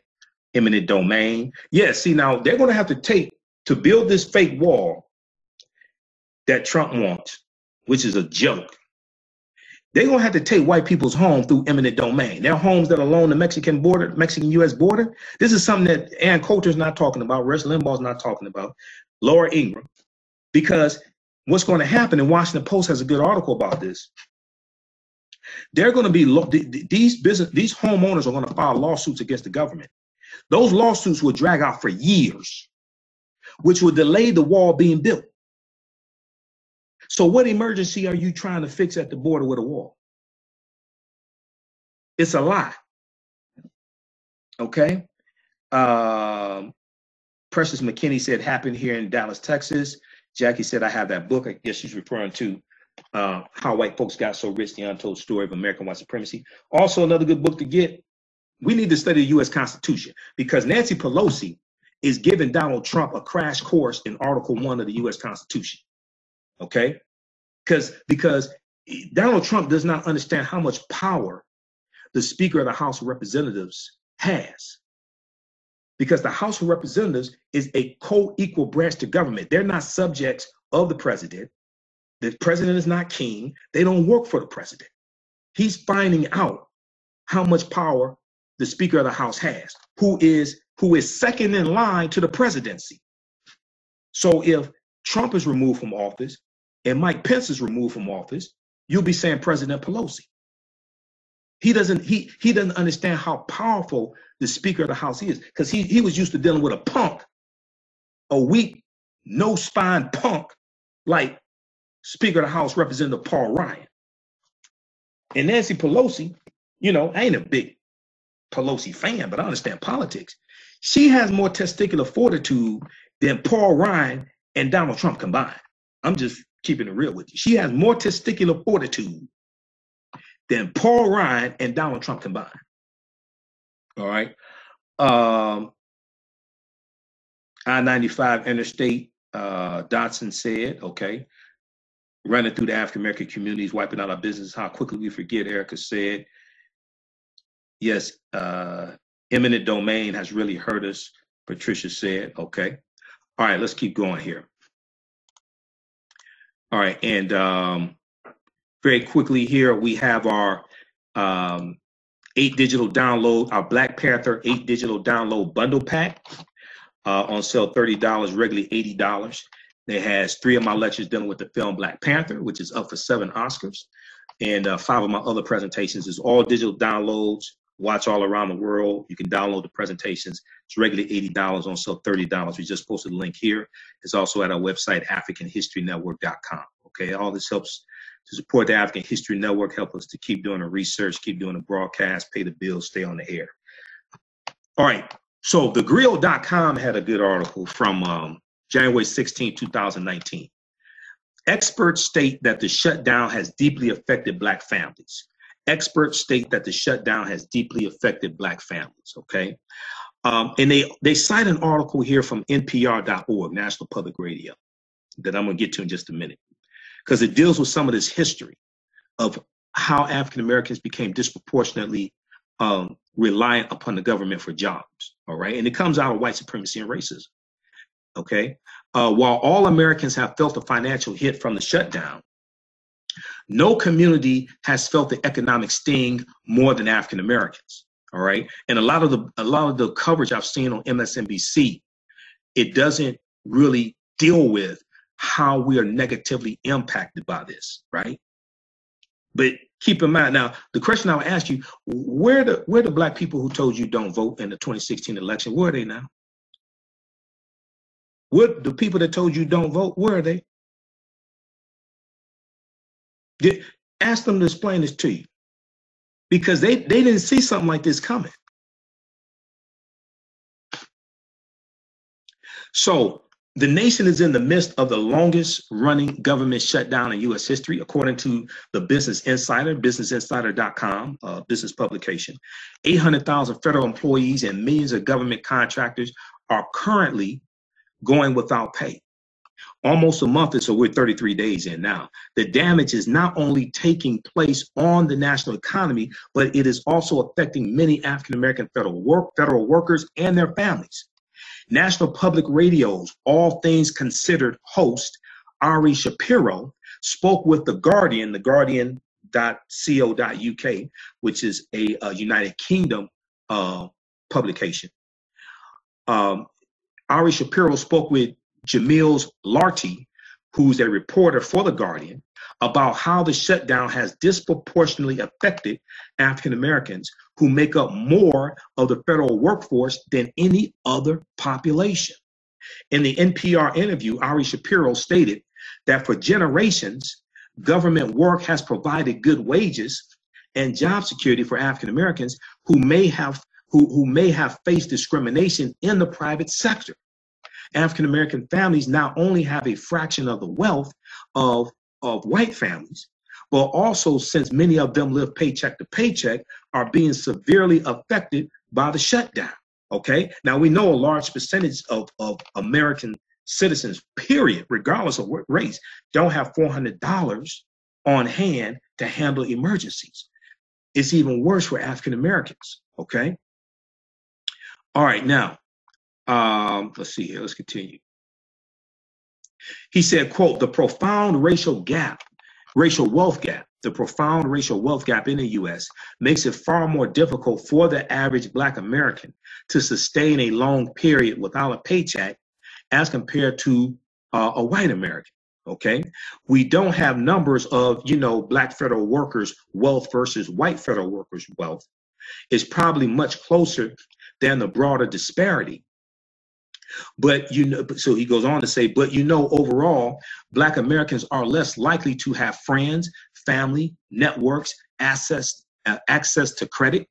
Eminent domain. Yeah, see, now they're going to have to build this fake wall that Trump wants, which is a joke. They're going to have to take white people's home through eminent domain. Their homes that are along the Mexican-U.S. border. This is something that Ann Coulter's not talking about, Rush Limbaugh's not talking about, Laura Ingraham. Because what's going to happen, and Washington Post has a good article about this, they're going to be, these homeowners are going to file lawsuits against the government. Those lawsuits will drag out for years, which will delay the wall being built. So what emergency are you trying to fix at the border with a wall? It's a lie. Okay. Precious McKinney said happened here in Dallas, Texas. Jackie said, I have that book. I guess she's referring to How White Folks Got So Rich, The Untold Story of American White Supremacy. Also another good book to get. We need to study the U.S. Constitution because Nancy Pelosi is giving Donald Trump a crash course in Article 1 of the U.S. Constitution. Okay, because Donald Trump does not understand how much power the Speaker of the House of Representatives has. Because the House of Representatives is a co-equal branch to government. They're not subjects of the president. The president is not king. They don't work for the president. He's finding out how much power the Speaker of the House has, who is second in line to the presidency. So if Trump is removed from office and Mike Pence is removed from office, you'll be saying President Pelosi. He doesn't understand how powerful the Speaker of the House is because he was used to dealing with a punk, a weak, no spine punk like Speaker of the House Representative Paul Ryan. And Nancy Pelosi, you know, I ain't a big Pelosi fan, but I understand politics. She has more testicular fortitude than Paul Ryan and Donald Trump combined. I'm just keeping it real with you. She has more testicular fortitude than Paul Ryan and Donald Trump combined. All right. I-95 interstate, Dotson said, okay. Running through the African-American communities, wiping out our business, how quickly we forget, Erica said. Yes, eminent domain has really hurt us, Patricia said, okay. All right, let's keep going here. All right, and very quickly here, we have our 8 digital download, our Black Panther 8 digital download bundle pack on sale $30, regularly $80. It has 3 of my lectures dealing with the film Black Panther, which is up for 7 Oscars. And 5 of my other presentations is all digital downloads, watch all around the world. You can download the presentations. It's regularly $80 on sale $30. We just posted a link here. It's also at our website, AfricanHistoryNetwork.com. Okay, all this helps to support the African History Network, help us to keep doing the research, keep doing the broadcast, pay the bills, stay on the air. All right, so thegrill.com had a good article from January 16, 2019. Experts state that the shutdown has deeply affected Black families. Experts state that the shutdown has deeply affected Black families, okay? And they cite an article here from NPR.org, National Public Radio, that I'm going to get to in just a minute, because it deals with some of this history of how African Americans became disproportionately reliant upon the government for jobs, all right? And it comes out of white supremacy and racism, okay? While all Americans have felt the financial hit from the shutdown, no community has felt the economic sting more than African Americans, all right? And a lot of the coverage I've seen on MSNBC, it doesn't really deal with how we are negatively impacted by this, right? But keep in mind now, the question I would ask you, where the Black people who told you don't vote in the 2016 election, where are they now? What the people that told you don't vote, where are they? Ask them to explain this to you, because they didn't see something like this coming. So the nation is in the midst of the longest running government shutdown in U.S. history, according to the Business Insider, businessinsider.com, business publication. 800,000 federal employees and millions of government contractors are currently going without pay. Almost a month, and so we're 33 days in now. The damage is not only taking place on the national economy, but it is also affecting many African-American federal workers and their families. National Public Radio's All Things Considered host, Ari Shapiro, spoke with The Guardian, theguardian.co.uk, which is a United Kingdom publication. Ari Shapiro spoke with Jamil Larty, who's a reporter for The Guardian, about how the shutdown has disproportionately affected African Americans, who make up more of the federal workforce than any other population. In the NPR interview, Ari Shapiro stated that for generations, government work has provided good wages and job security for African Americans who may have faced discrimination in the private sector. African American families not only have a fraction of the wealth of white families, but also, since many of them live paycheck to paycheck, are being severely affected by the shutdown. Okay, now we know a large percentage of American citizens, period, regardless of what race, don't have $400 on hand to handle emergencies. It's even worse for African Americans. Okay, all right, now let's see here. Let's continue. He said, quote, the profound racial wealth gap in the U.S. makes it far more difficult for the average Black American to sustain a long period without a paycheck as compared to a white American. Okay, we don't have numbers of, Black federal workers' wealth versus white federal workers' wealth. It's probably much closer than the broader disparity. But, so he goes on to say, but, overall, Black Americans are less likely to have friends, family, networks, access to credit,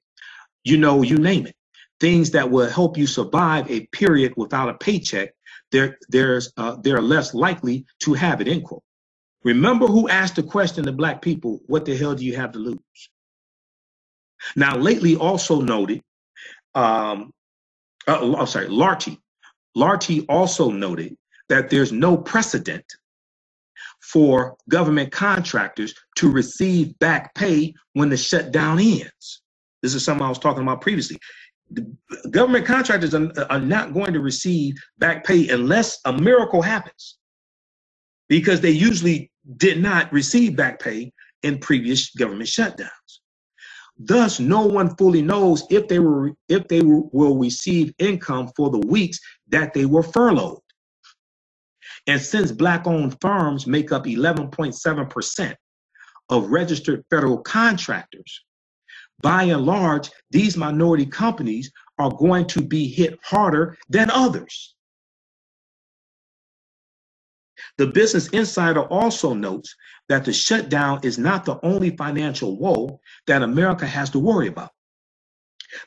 you name it. Things that will help you survive a period without a paycheck, they're less likely to have it, end quote. Remember who asked the question to Black people, what the hell do you have to lose? Now, lately also noted, Larty also noted that there's no precedent for government contractors to receive back pay when the shutdown ends. This is something I was talking about previously. The government contractors are not going to receive back pay unless a miracle happens, because they usually did not receive back pay in previous government shutdowns. Thus, no one fully knows if they will receive income for the weeks that they were furloughed. And since Black-owned firms make up 11.7% of registered federal contractors, by and large, these minority companies are going to be hit harder than others. The Business Insider also notes that the shutdown is not the only financial woe that America has to worry about.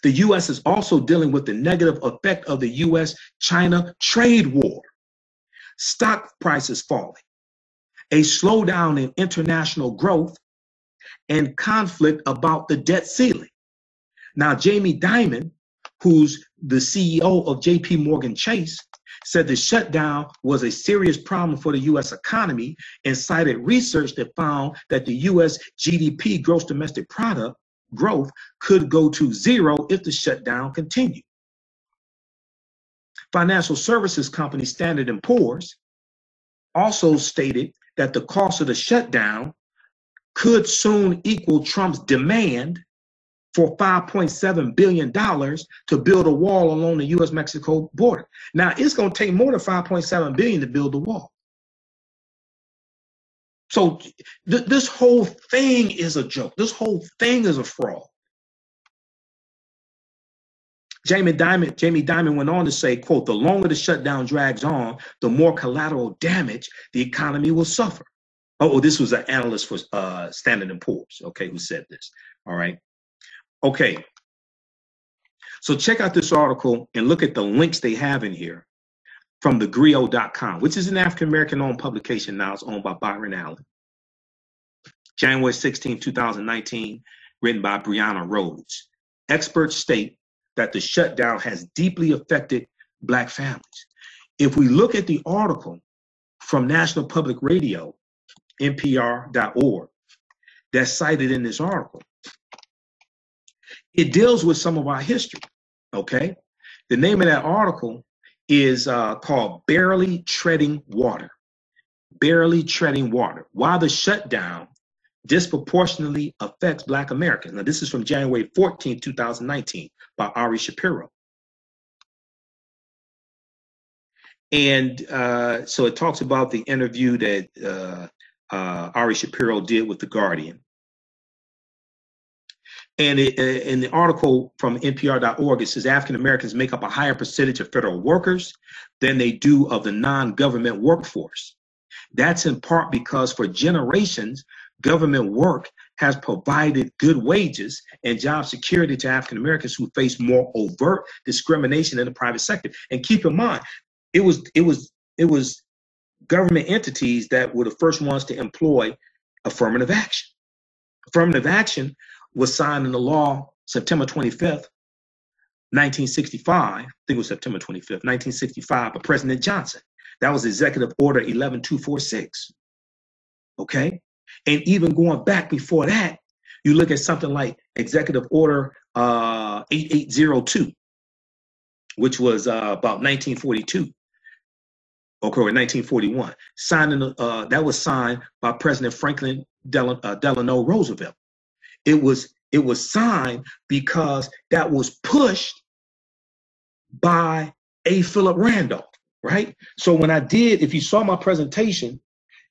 The U.S. is also dealing with the negative effect of the U.S.-China trade war. Stock prices falling, a slowdown in international growth, and conflict about the debt ceiling. Now, Jamie Dimon, who's the CEO of JP Morgan Chase, said the shutdown was a serious problem for the U.S. economy and cited research that found that the U.S. GDP, gross domestic product, growth could go to zero if the shutdown continued. Financial services company Standard & Poor's also stated that the cost of the shutdown could soon equal Trump's demand for $5.7 billion to build a wall along the U.S.-Mexico border. Now, it's going to take more than $5.7 billion to build the wall. So this whole thing is a joke. This whole thing is a fraud. Jamie Dimon went on to say, quote, the longer the shutdown drags on, the more collateral damage the economy will suffer. Oh, this was an analyst for Standard & Poor's, okay, who said this, all right? Okay, so check out this article and look at the links they have in here from thegrio.com, which is an African-American owned publication now. It's owned by Byron Allen. January 16, 2019, written by Brianna Rhodes. Experts state that the shutdown has deeply affected Black families. If we look at the article from National Public Radio, NPR.org, that's cited in this article, it deals with some of our history, okay? The name of that article is called Barely Treading Water. Barely Treading Water. Why the shutdown disproportionately affects Black Americans. Now, this is from January 14, 2019 by Ari Shapiro. And so it talks about the interview that Ari Shapiro did with The Guardian. And in the article from NPR.org, it says African Americans make up a higher percentage of federal workers than they do of the non-government workforce. That's in part because for generations, government work has provided good wages and job security to African Americans who face more overt discrimination in the private sector. And keep in mind, it was government entities that were the first ones to employ affirmative action. Affirmative action was signed into law September 25th, 1965. I think it was September 25th, 1965, by President Johnson. That was Executive Order 11246. Okay? And even going back before that, you look at something like Executive Order 8802, which was about 1942. Okay, or 1941. That was signed by President Franklin Delano Roosevelt. It was signed because that was pushed by A. Philip Randolph, right? So when I did, if you saw my presentation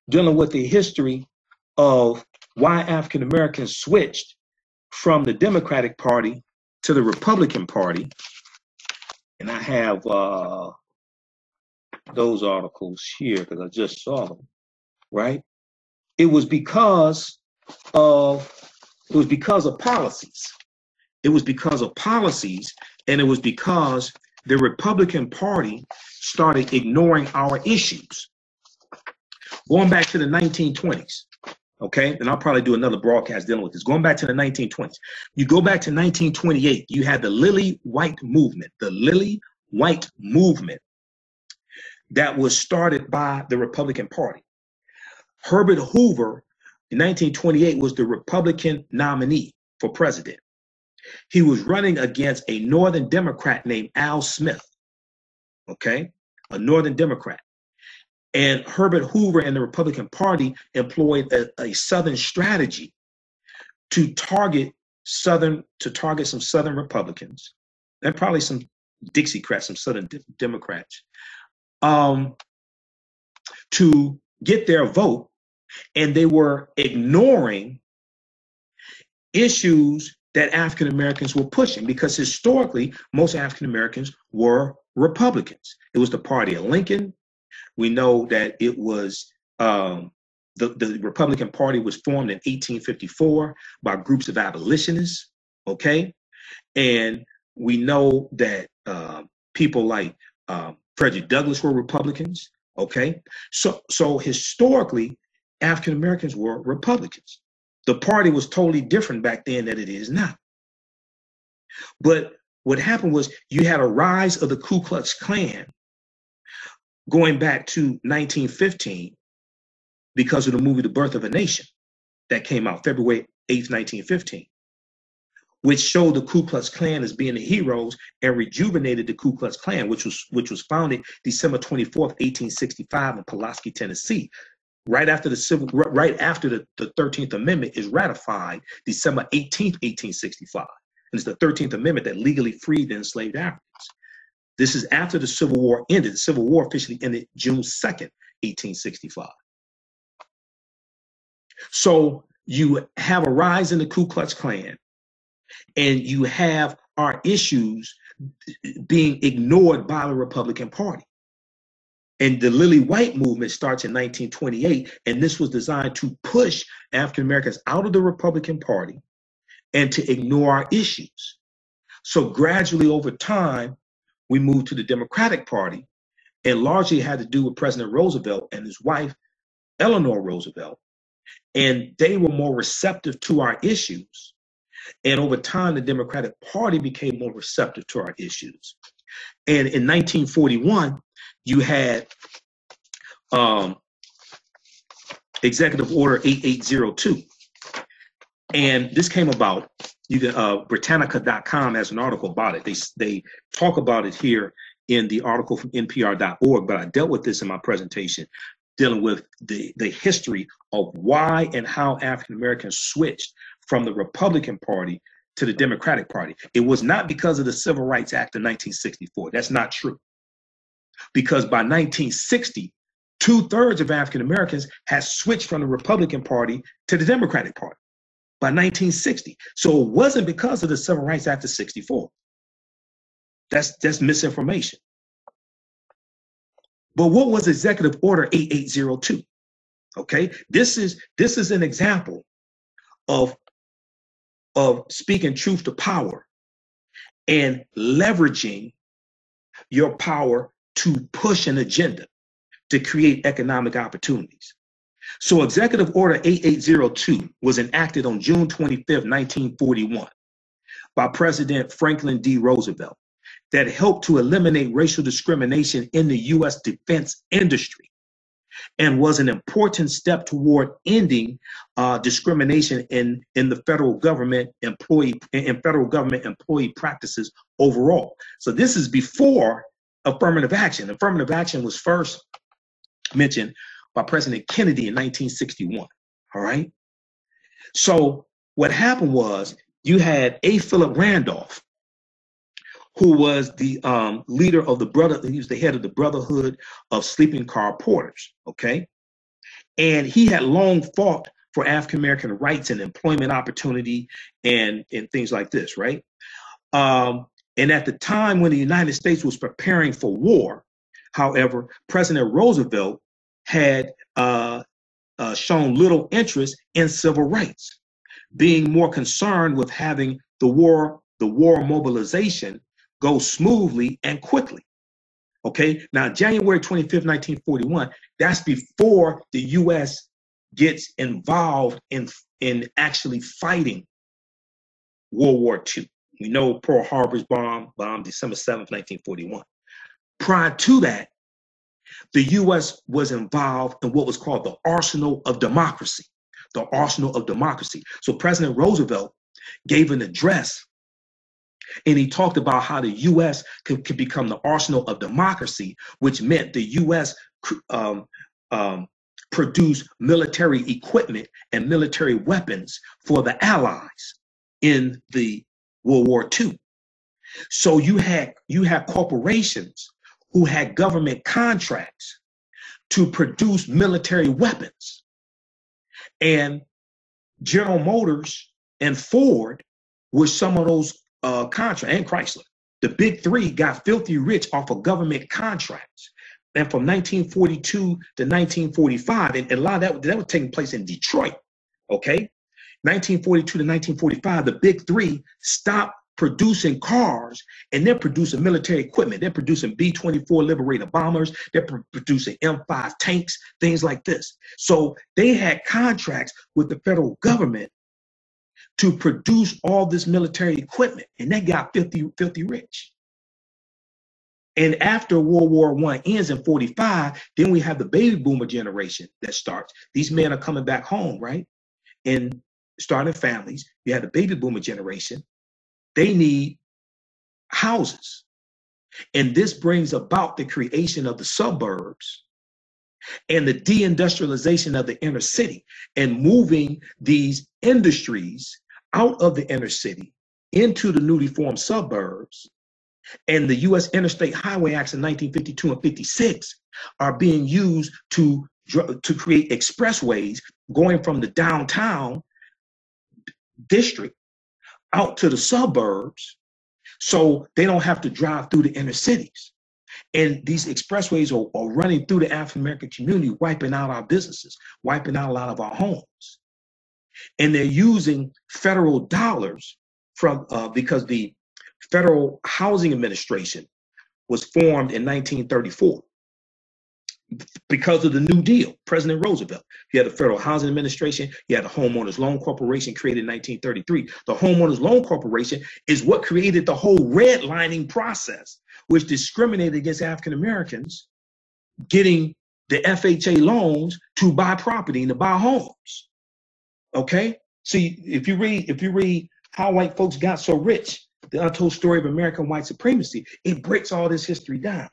dealing with the history of why African Americans switched from the Democratic Party to the Republican Party, and I have those articles here because I just saw them, right? It was because of policies. It was because of policies, and it was because the Republican Party started ignoring our issues. Going back to the 1920s, okay? And I'll probably do another broadcast dealing with this. Going back to the 1920s. You go back to 1928, you had the Lily White movement. The Lily White movement that was started by the Republican Party. Herbert Hoover in 1928 was the Republican nominee for president. He was running against a Northern Democrat named Al Smith, okay? A Northern Democrat. And Herbert Hoover and the Republican Party employed a Southern strategy to target some Southern Republicans, and probably some Dixiecrats, some Southern Democrats, to get their vote. And they were ignoring issues that African Americans were pushing, because historically, most African Americans were Republicans. It was the party of Lincoln. We know that it was the Republican Party was formed in 1854 by groups of abolitionists, okay? And we know that people like Frederick Douglass were Republicans, okay? So historically, African Americans were Republicans. The party was totally different back then than it is now. But what happened was you had a rise of the Ku Klux Klan going back to 1915 because of the movie The Birth of a Nation that came out February 8th, 1915, which showed the Ku Klux Klan as being the heroes and rejuvenated the Ku Klux Klan, which was founded December 24th, 1865 in Pulaski, Tennessee. Right after the 13th Amendment is ratified December 18th, 1865. And it's the 13th Amendment that legally freed the enslaved Africans. This is after the Civil War ended. The Civil War officially ended June 2nd, 1865. So you have a rise in the Ku Klux Klan, and you have our issues being ignored by the Republican Party. And the Lily White movement starts in 1928, and this was designed to push African Americans out of the Republican Party and to ignore our issues. So gradually over time, we moved to the Democratic Party, and largely had to do with President Roosevelt and his wife, Eleanor Roosevelt. And they were more receptive to our issues. And over time, the Democratic Party became more receptive to our issues. And in 1941, you had Executive Order 8802. And this came about, Britannica.com has an article about it. They talk about it here in the article from NPR.org, but I dealt with this in my presentation, dealing with the history of why and how African Americans switched from the Republican Party to the Democratic Party. It was not because of the Civil Rights Act of 1964. That's not true. Because by 1960, 2/3 of African Americans had switched from the Republican Party to the Democratic Party by 1960. So it wasn't because of the Civil Rights Act of 64. That's misinformation. But what was Executive Order 8802? Okay, this is an example of speaking truth to power and leveraging your power to push an agenda to create economic opportunities. So Executive Order 8802 was enacted on June 25th, 1941 by President Franklin D. Roosevelt that helped to eliminate racial discrimination in the U.S. defense industry and was an important step toward ending discrimination in the federal government employee practices overall. So this is before affirmative action. Affirmative action was first mentioned by President Kennedy in 1961. All right. So what happened was you had A. Philip Randolph, who was the leader of he was the head of the Brotherhood of Sleeping Car Porters. Okay. And he had long fought for African American rights and employment opportunity and things like this. Right. And at the time when the United States was preparing for war, however, President Roosevelt had shown little interest in civil rights, being more concerned with having the war mobilization go smoothly and quickly. Okay, now January 25th, 1941, that's before the U.S. gets involved in actually fighting World War II. We know Pearl Harbor's bomb December 7th, 1941. Prior to that, the U.S. was involved in what was called the Arsenal of Democracy. The Arsenal of Democracy. So President Roosevelt gave an address, and he talked about how the U.S. could become the Arsenal of Democracy, which meant the U.S. Produce military equipment and military weapons for the Allies in the World War II. So you had corporations who had government contracts to produce military weapons. And General Motors and Ford were some of those contracts, and Chrysler. The big three got filthy rich off of government contracts. And from 1942 to 1945, and a lot of that was taking place in Detroit, okay? 1942 to 1945, the big three stopped producing cars, and they're producing military equipment. They're producing B-24 Liberator bombers. They're producing M5 tanks, things like this. So they had contracts with the federal government to produce all this military equipment, and they got filthy rich. And after World War I ends in 45, then we have the baby boomer generation that starts. These men are coming back home, right? And starting families. You have the baby boomer generation. They need houses. And this brings about the creation of the suburbs and the deindustrialization of the inner city and moving these industries out of the inner city into the newly formed suburbs. And the U.S. Interstate Highway Acts in 1952 and 56 are being used to create expressways going from the downtown district out to the suburbs, so they don't have to drive through the inner cities. And these expressways are running through the African-American community, wiping out our businesses, wiping out a lot of our homes. And they're using federal dollars from because the Federal Housing Administration was formed in 1934. Because of the New Deal, President Roosevelt. You had the Federal Housing Administration, you had the Homeowners Loan Corporation created in 1933. The Homeowners Loan Corporation is what created the whole redlining process, which discriminated against African Americans getting the FHA loans to buy property and to buy homes. Okay? See, if you read How White Folks Got So Rich, The Untold Story of American White Supremacy, it breaks all this history down.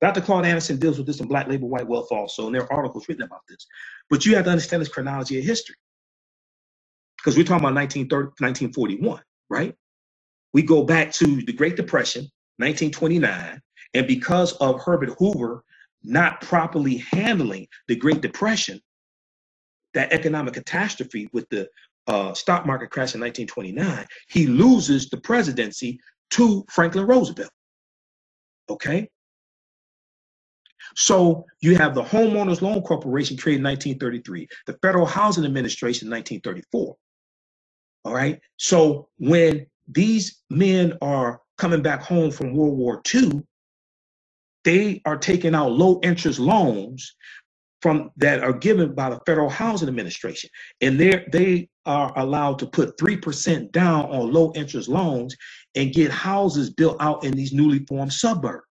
Dr. Claude Anderson deals with this in Black Labor, White Wealth also, and there are articles written about this. But you have to understand this chronology of history. Because we're talking about 1941, right? We go back to the Great Depression, 1929, and because of Herbert Hoover not properly handling the Great Depression, that economic catastrophe with the stock market crash in 1929, he loses the presidency to Franklin Roosevelt, okay? So you have the Homeowners Loan Corporation created in 1933, the Federal Housing Administration in 1934. All right. So when these men are coming back home from World War II, they are taking out low interest loans that are given by the Federal Housing Administration. And they are allowed to put 3% down on low interest loans and get houses built out in these newly formed suburbs.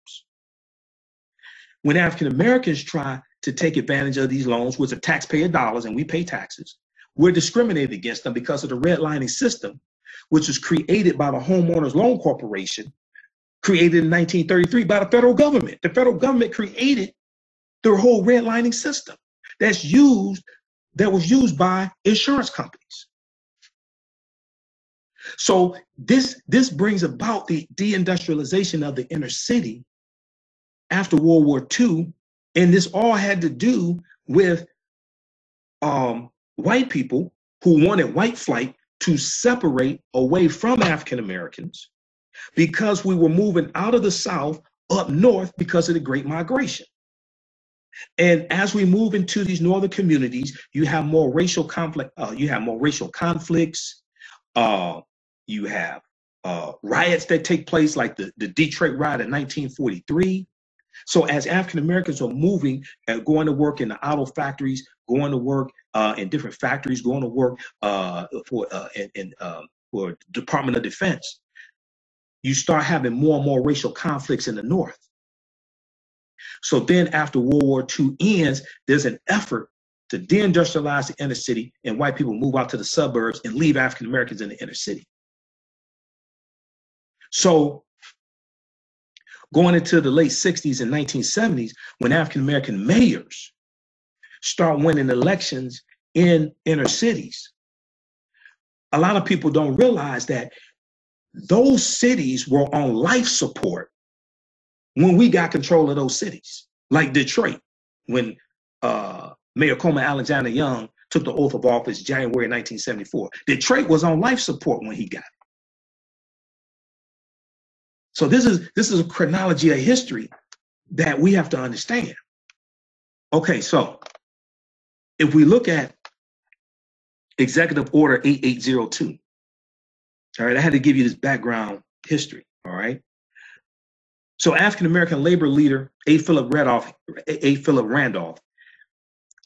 When African Americans try to take advantage of these loans, which are taxpayer dollars and we pay taxes, we're discriminated against them because of the redlining system, which was created by the Homeowners Loan Corporation, created in 1933 by the federal government. The federal government created the whole redlining system that was used by insurance companies. So this brings about the deindustrialization of the inner city after World War II, and this all had to do with white people who wanted white flight to separate away from African Americans because we were moving out of the South up north because of the Great Migration. And as we move into these northern communities, you have more racial conflict. You have more racial conflicts. You have riots that take place, like the Detroit riot in 1943. So as African Americans are moving, going to work in the auto factories, going to work in different factories, going to work for Department of Defense, you start having more and more racial conflicts in the North. So then after World War II ends, there's an effort to deindustrialize the inner city, and white people move out to the suburbs and leave African Americans in the inner city. So going into the late 60s and 1970s, when African American mayors start winning elections in inner cities, a lot of people don't realize that those cities were on life support when we got control of those cities, like Detroit, when Mayor Coleman Alexander Young took the oath of office January 1974. Detroit was on life support when he got it. So this is a chronology of history that we have to understand. Okay, so if we look at Executive Order 8802, all right, I had to give you this background history, all right? So African-American labor leader A. Philip Randolph,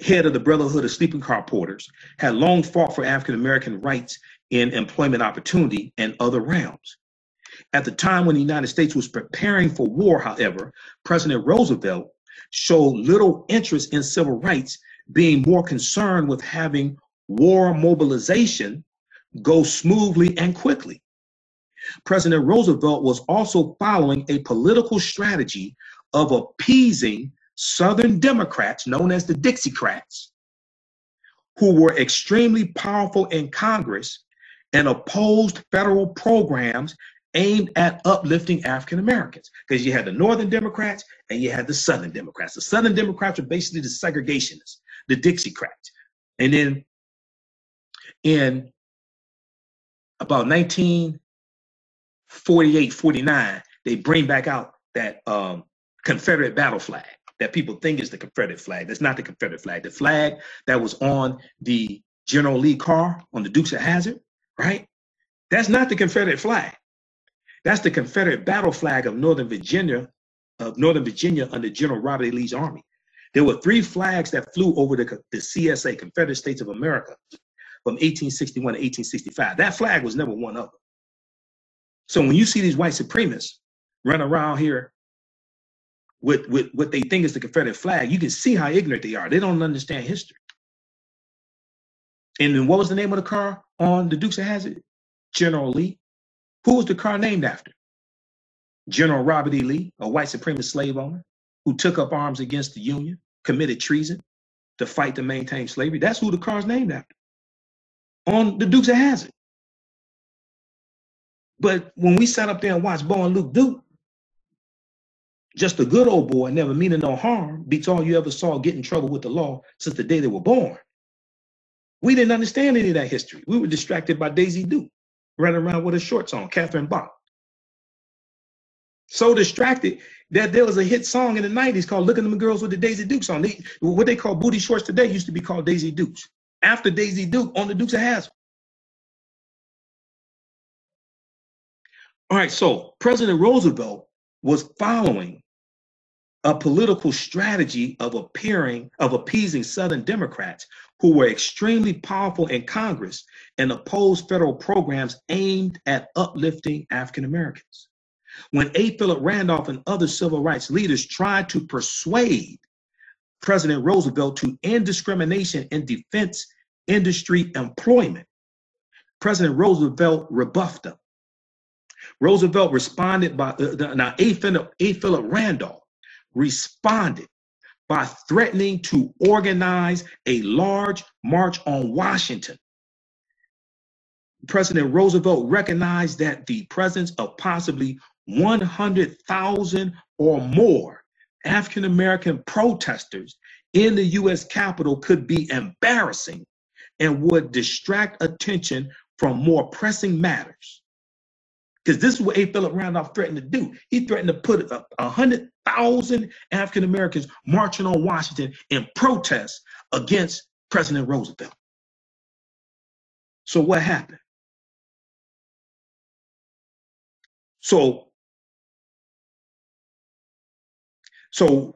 head of the Brotherhood of Sleeping Car Porters, had long fought for African-American rights in employment opportunity and other realms. At the time when the United States was preparing for war, however, President Roosevelt showed little interest in civil rights, being more concerned with having war mobilization go smoothly and quickly. President Roosevelt was also following a political strategy of appeasing Southern Democrats, known as the Dixiecrats, who were extremely powerful in Congress and opposed federal programs aimed at uplifting African Americans. Because you had the Northern Democrats and you had the Southern Democrats. The Southern Democrats were basically the segregationists, the Dixiecrats. And then in about 1948, 49, they bring back out that Confederate battle flag that people think is the Confederate flag. That's not the Confederate flag. The flag that was on the General Lee car on the Dukes of Hazzard, right? That's not the Confederate flag. That's the Confederate battle flag of Northern Virginia under General Robert E. Lee's army. There were 3 flags that flew over the CSA, Confederate States of America, from 1861 to 1865. That flag was never one of them. So when you see these white supremacists run around here with what they think is the Confederate flag, you can see how ignorant they are. They don't understand history. And then what was the name of the car on the Dukes of Hazzard? General Lee. Who was the car named after? General Robert E. Lee, a white supremacist slave owner who took up arms against the Union, committed treason to fight to maintain slavery. That's who the car's named after, on the Dukes of Hazzard. But when we sat up there and watched Bo and Luke Duke, just a good old boy, never meaning no harm, beats all you ever saw get in trouble with the law since the day they were born. We didn't understand any of that history. We were distracted by Daisy Duke running around with her shorts on, Catherine Bach. So distracted that there was a hit song in the 90s called Look at Them Girls with the Daisy Dukes on. What they call booty shorts today used to be called Daisy Dukes, after Daisy Duke on the Dukes of Hazzard. All right, so President Roosevelt was following a political strategy of appeasing Southern Democrats who were extremely powerful in Congress and opposed federal programs aimed at uplifting African Americans. When A. Philip Randolph and other civil rights leaders tried to persuade President Roosevelt to end discrimination in defense industry employment, President Roosevelt rebuffed them. Roosevelt responded by, A. Philip Randolph responded by threatening to organize a large march on Washington. President Roosevelt recognized that the presence of possibly 100,000 or more African-American protesters in the U.S. Capitol could be embarrassing and would distract attention from more pressing matters. Because this is what A. Philip Randolph threatened to do. He threatened to put 100,000 African Americans marching on Washington in protest against President Roosevelt. So what happened? So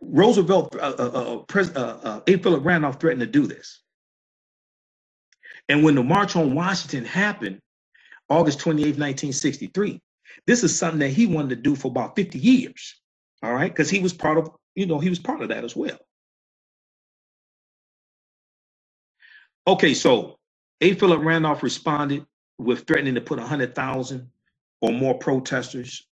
Roosevelt, A. Philip Randolph threatened to do this. And when the March on Washington happened, August 28, 1963, this is something that he wanted to do for about 50 years, all right? Because he was part of, he was part of that as well. Okay, so A. Philip Randolph responded with threatening to put 100,000 or more protesters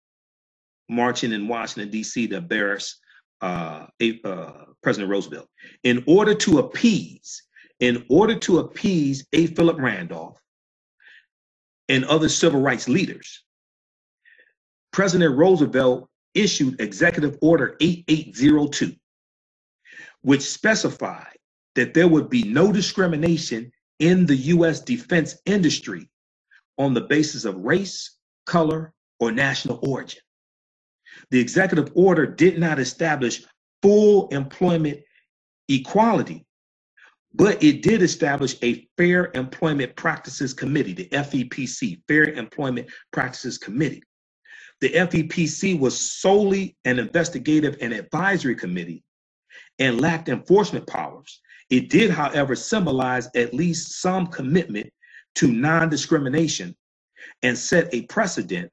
marching in Washington, D.C. to embarrass President Roosevelt. In order to appease A. Philip Randolph and other civil rights leaders, President Roosevelt issued Executive Order 8802, which specified that there would be no discrimination in the U.S. defense industry on the basis of race, color, or national origin. The executive order did not establish full employment equality, but it did establish a Fair Employment Practices Committee, the FEPC, Fair Employment Practices Committee, The FEPC was solely an investigative and advisory committee and lacked enforcement powers. It did, however, symbolize at least some commitment to non-discrimination and set a precedent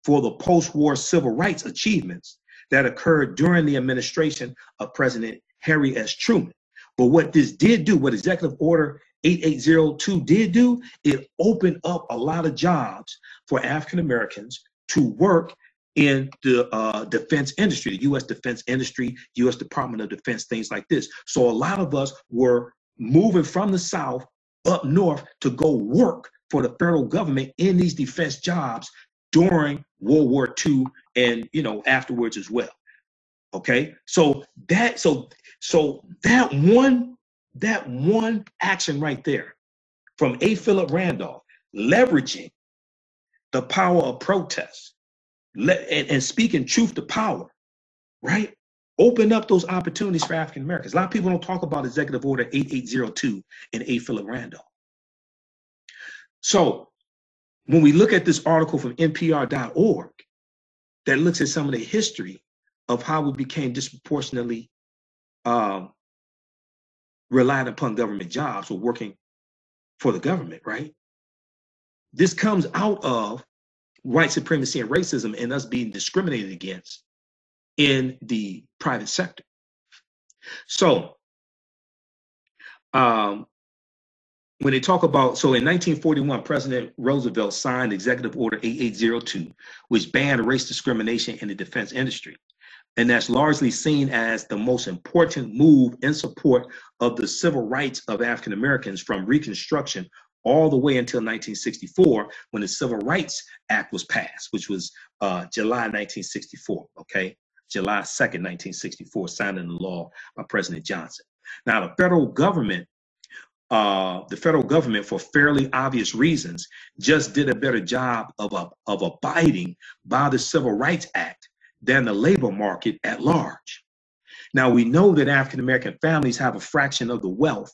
for the post-war civil rights achievements that occurred during the administration of President Harry S. Truman. But what this did do, what Executive Order 8802 did do, it opened up a lot of jobs for African Americans to work in the defense industry, the U.S. defense industry, U.S. Department of Defense, things like this. So a lot of us were moving from the South up north to go work for the federal government in these defense jobs during World War II and, you know, afterwards as well. Okay, so that one action right there from A. Philip Randolph, leveraging the power of protest and speaking truth to power, right? Open up those opportunities for African Americans. A lot of people don't talk about Executive Order 8802 and A. Philip Randolph. So when we look at this article from NPR.org that looks at some of the history of how we became disproportionately reliant upon government jobs or working for the government, right? This comes out of white supremacy and racism and us being discriminated against in the private sector. So when they talk about, so in 1941, President Roosevelt signed Executive Order 8802, which banned race discrimination in the defense industry. And that's largely seen as the most important move in support of the civil rights of African Americans from Reconstruction all the way until 1964, when the Civil Rights Act was passed, which was July 1964, okay? July 2nd, 1964, signed into law by President Johnson. Now, the federal government, for fairly obvious reasons, just did a better job of abiding by the Civil Rights Act than the labor market at large. Now, we know that African-American families have a fraction of the wealth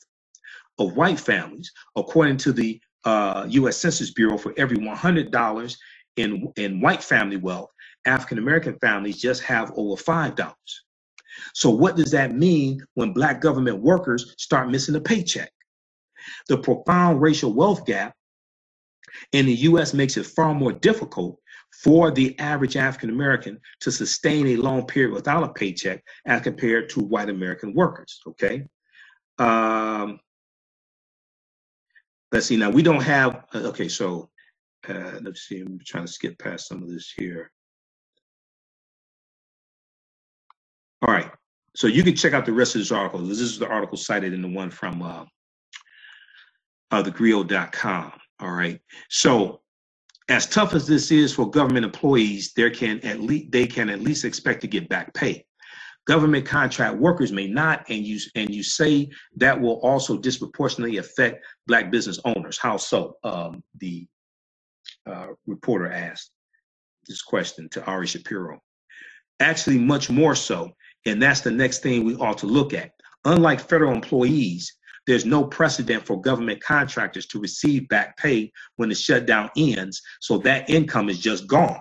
of white families. According to the U.S. Census Bureau, for every $100 in white family wealth, African-American families just have over $5. So what does that mean when Black government workers start missing a paycheck? The profound racial wealth gap in the U.S. makes it far more difficult for the average African American to sustain a long period without a paycheck as compared to white American workers, okay? Let's see, now we don't have, okay, so let's see, I'm trying to skip past some of this here. All right, so you can check out the rest of this article. This is the article cited in the one from thegrio.com, all right? So as tough as this is for government employees, they can at least expect to get back pay. Government contract workers may not, and you say that will also disproportionately affect Black business owners. How so? The reporter asked this question to Ari Shapiro. Actually, much more so, and that's the next thing we ought to look at. Unlike federal employees, there's no precedent for government contractors to receive back pay when the shutdown ends, so that income is just gone.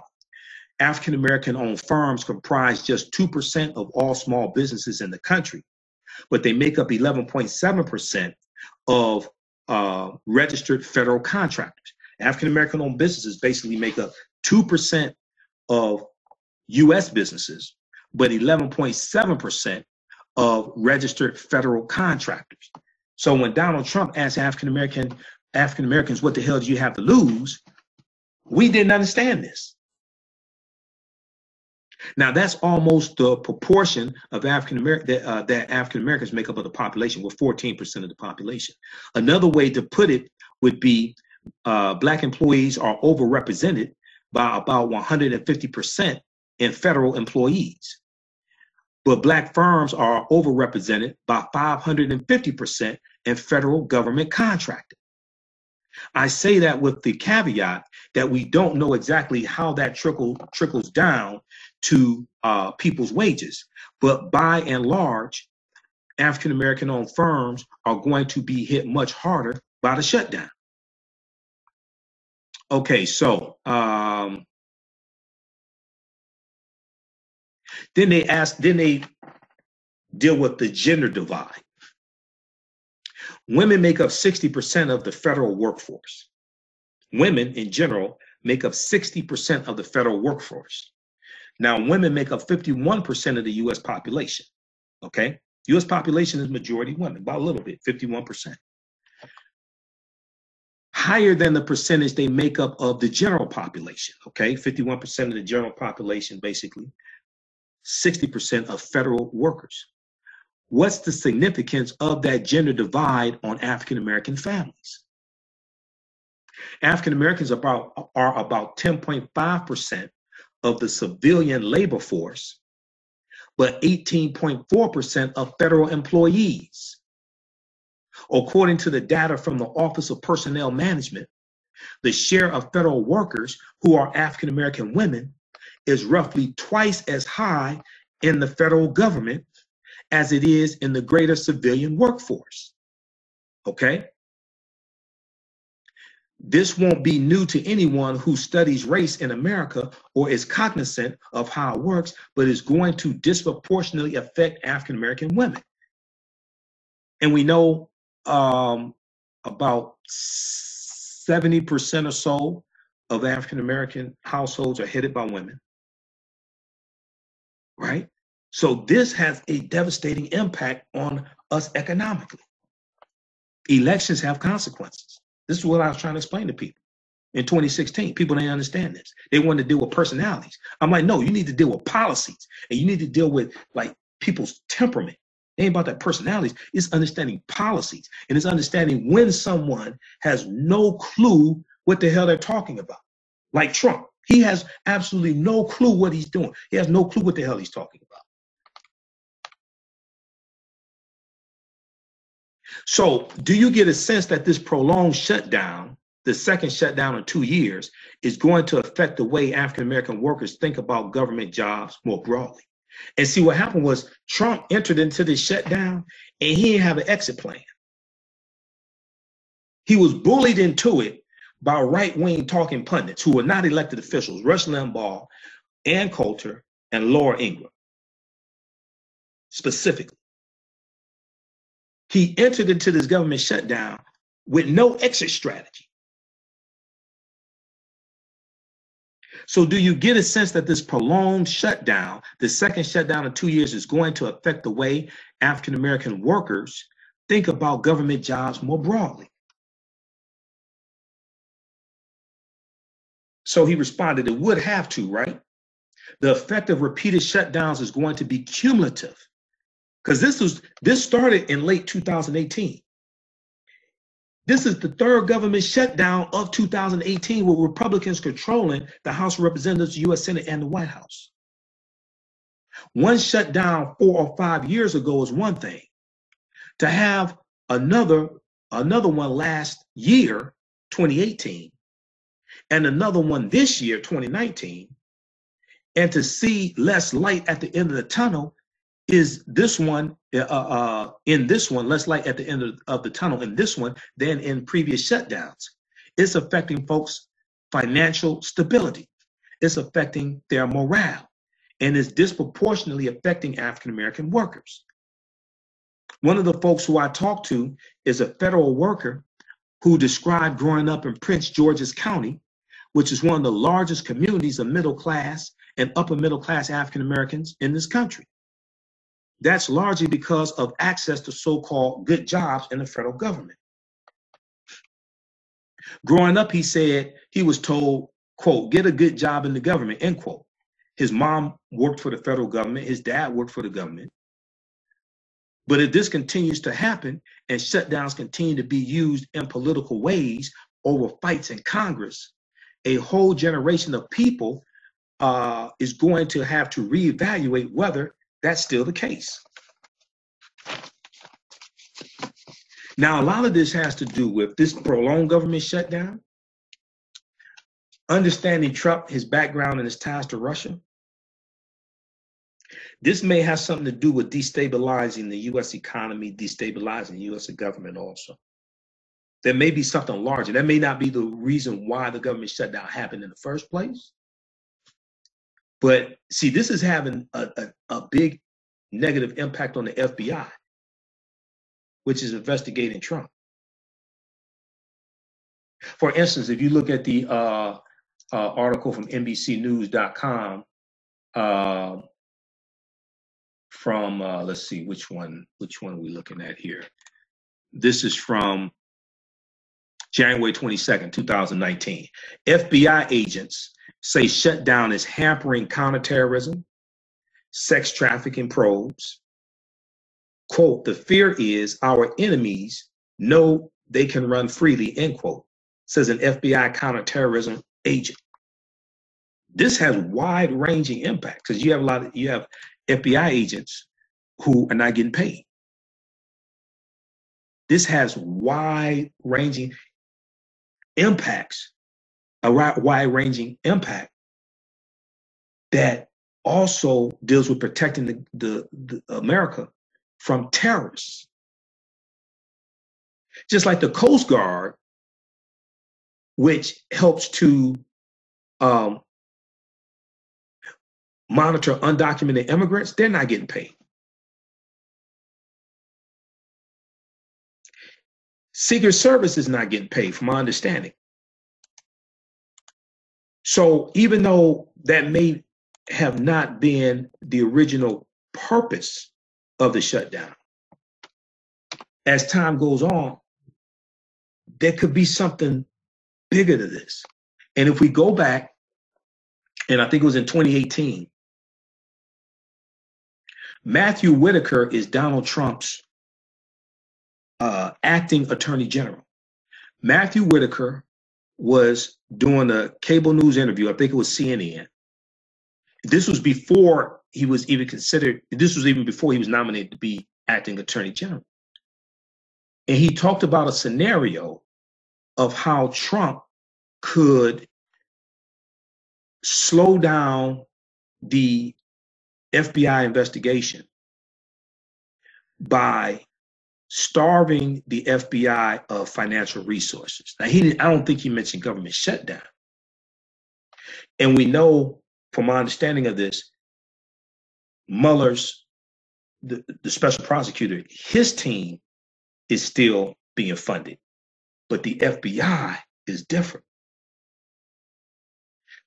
African-American owned firms comprise just 2% of all small businesses in the country, but they make up 11.7% of registered federal contractors. African-American owned businesses basically make up 2% of US businesses, but 11.7% of registered federal contractors. So when Donald Trump asked African Americans, what the hell do you have to lose? We didn't understand this. Now that's almost the proportion of African Americans make up of the population. We're 14% of the population. Another way to put it would be Black employees are overrepresented by about 150% in federal employees. But Black firms are overrepresented by 550% in federal government contracting. I say that with the caveat that we don't know exactly how that trickles down to people's wages. But by and large, African-American owned firms are going to be hit much harder by the shutdown. Okay, so Then they deal with the gender divide. Women make up 60% of the federal workforce. Women in general make up 60% of the federal workforce. Now, women make up 51% of the US population. Okay? US population is majority women, by a little bit, 51%. Higher than the percentage they make up of the general population. Okay? 51% of the general population, basically, 60% of federal workers. What's the significance of that gender divide on African American families? African Americans are about 10.5% of the civilian labor force, but 18.4% of federal employees. According to the data from the Office of Personnel Management, the share of federal workers who are African American women is roughly twice as high in the federal government as it is in the greater civilian workforce. Okay? This won't be new to anyone who studies race in America or is cognizant of how it works, but is going to disproportionately affect African American women. And we know about 70% or so of African American households are headed by women, right? So this has a devastating impact on us economically. Elections have consequences. This is what I was trying to explain to people in 2016. People didn't understand this. They wanted to deal with personalities. I'm like, no, you need to deal with policies, and you need to deal with like people's temperament. It ain't about that personalities. It's understanding policies, and it's understanding when someone has no clue what the hell they're talking about. Like Trump, he has absolutely no clue what he's doing. He has no clue what the hell he's talking about. So do you get a sense that this prolonged shutdown, the second shutdown in 2 years, is going to affect the way African-American workers think about government jobs more broadly? And see, what happened was Trump entered into this shutdown and he didn't have an exit plan. He was bullied into it by right-wing talking pundits who were not elected officials, Rush Limbaugh, Ann Coulter, and Laura Ingraham, specifically. He entered into this government shutdown with no exit strategy. So do you get a sense that this prolonged shutdown, the second shutdown in 2 years, is going to affect the way African-American workers think about government jobs more broadly? So he responded, it would have to, right? The effect of repeated shutdowns is going to be cumulative. Because this started in late 2018. This is the third government shutdown of 2018 with Republicans controlling the House of Representatives, the U.S. Senate, and the White House. One shutdown 4 or 5 years ago is one thing. To have another one last year, 2018, and another one this year, 2019, and to see less light at the end of the tunnel is this one, in this one, less light at the end of the tunnel in this one than in previous shutdowns. It's affecting folks' financial stability. It's affecting their morale, and it's disproportionately affecting African-American workers. One of the folks who I talked to is a federal worker who described growing up in Prince George's County, which is one of the largest communities of middle class and upper middle class African-Americans in this country. That's largely because of access to so-called good jobs in the federal government. Growing up, he said he was told, quote, get a good job in the government, end quote. His mom worked for the federal government. His dad worked for the government. But if this continues to happen and shutdowns continue to be used in political ways over fights in Congress, a whole generation of people is going to have to reevaluate whether that's still the case. Now, a lot of this has to do with this prolonged government shutdown, understanding Trump, his background, and his ties to Russia. This may have something to do with destabilizing the U.S. economy, destabilizing the U.S. government also. There may be something larger. That may not be the reason why the government shutdown happened in the first place. But see, this is having a big negative impact on the FBI, which is investigating Trump. For instance, if you look at the article from NBCnews.com from let's see, which one are we looking at here? This is from January 22nd, 2019. FBI agents say shutdown is hampering counterterrorism, sex trafficking probes. Quote, the fear is our enemies know they can run freely, end quote, says an FBI counterterrorism agent. This has wide-ranging impact because you have FBI agents who are not getting paid. This has wide-ranging impacts, a wide-ranging impact that also deals with protecting the America from terrorists. Just like the Coast Guard, which helps to monitor undocumented immigrants, they're not getting paid. Secret Service is not getting paid, from my understanding. So even though that may have not been the original purpose of the shutdown, as time goes on, there could be something bigger to this. And if we go back, and I think it was in 2018, Matthew Whitaker is Donald Trump's acting attorney general. Matthew Whitaker was doing a cable news interview. I think it was CNN. This was before he was even considered, this was even before he was nominated to be acting attorney general. And he talked about a scenario of how Trump could slow down the FBI investigation by starving the FBI of financial resources. Now, I don't think he mentioned government shutdown. And we know from my understanding of this, Mueller's, the special prosecutor, his team is still being funded, but the FBI is different.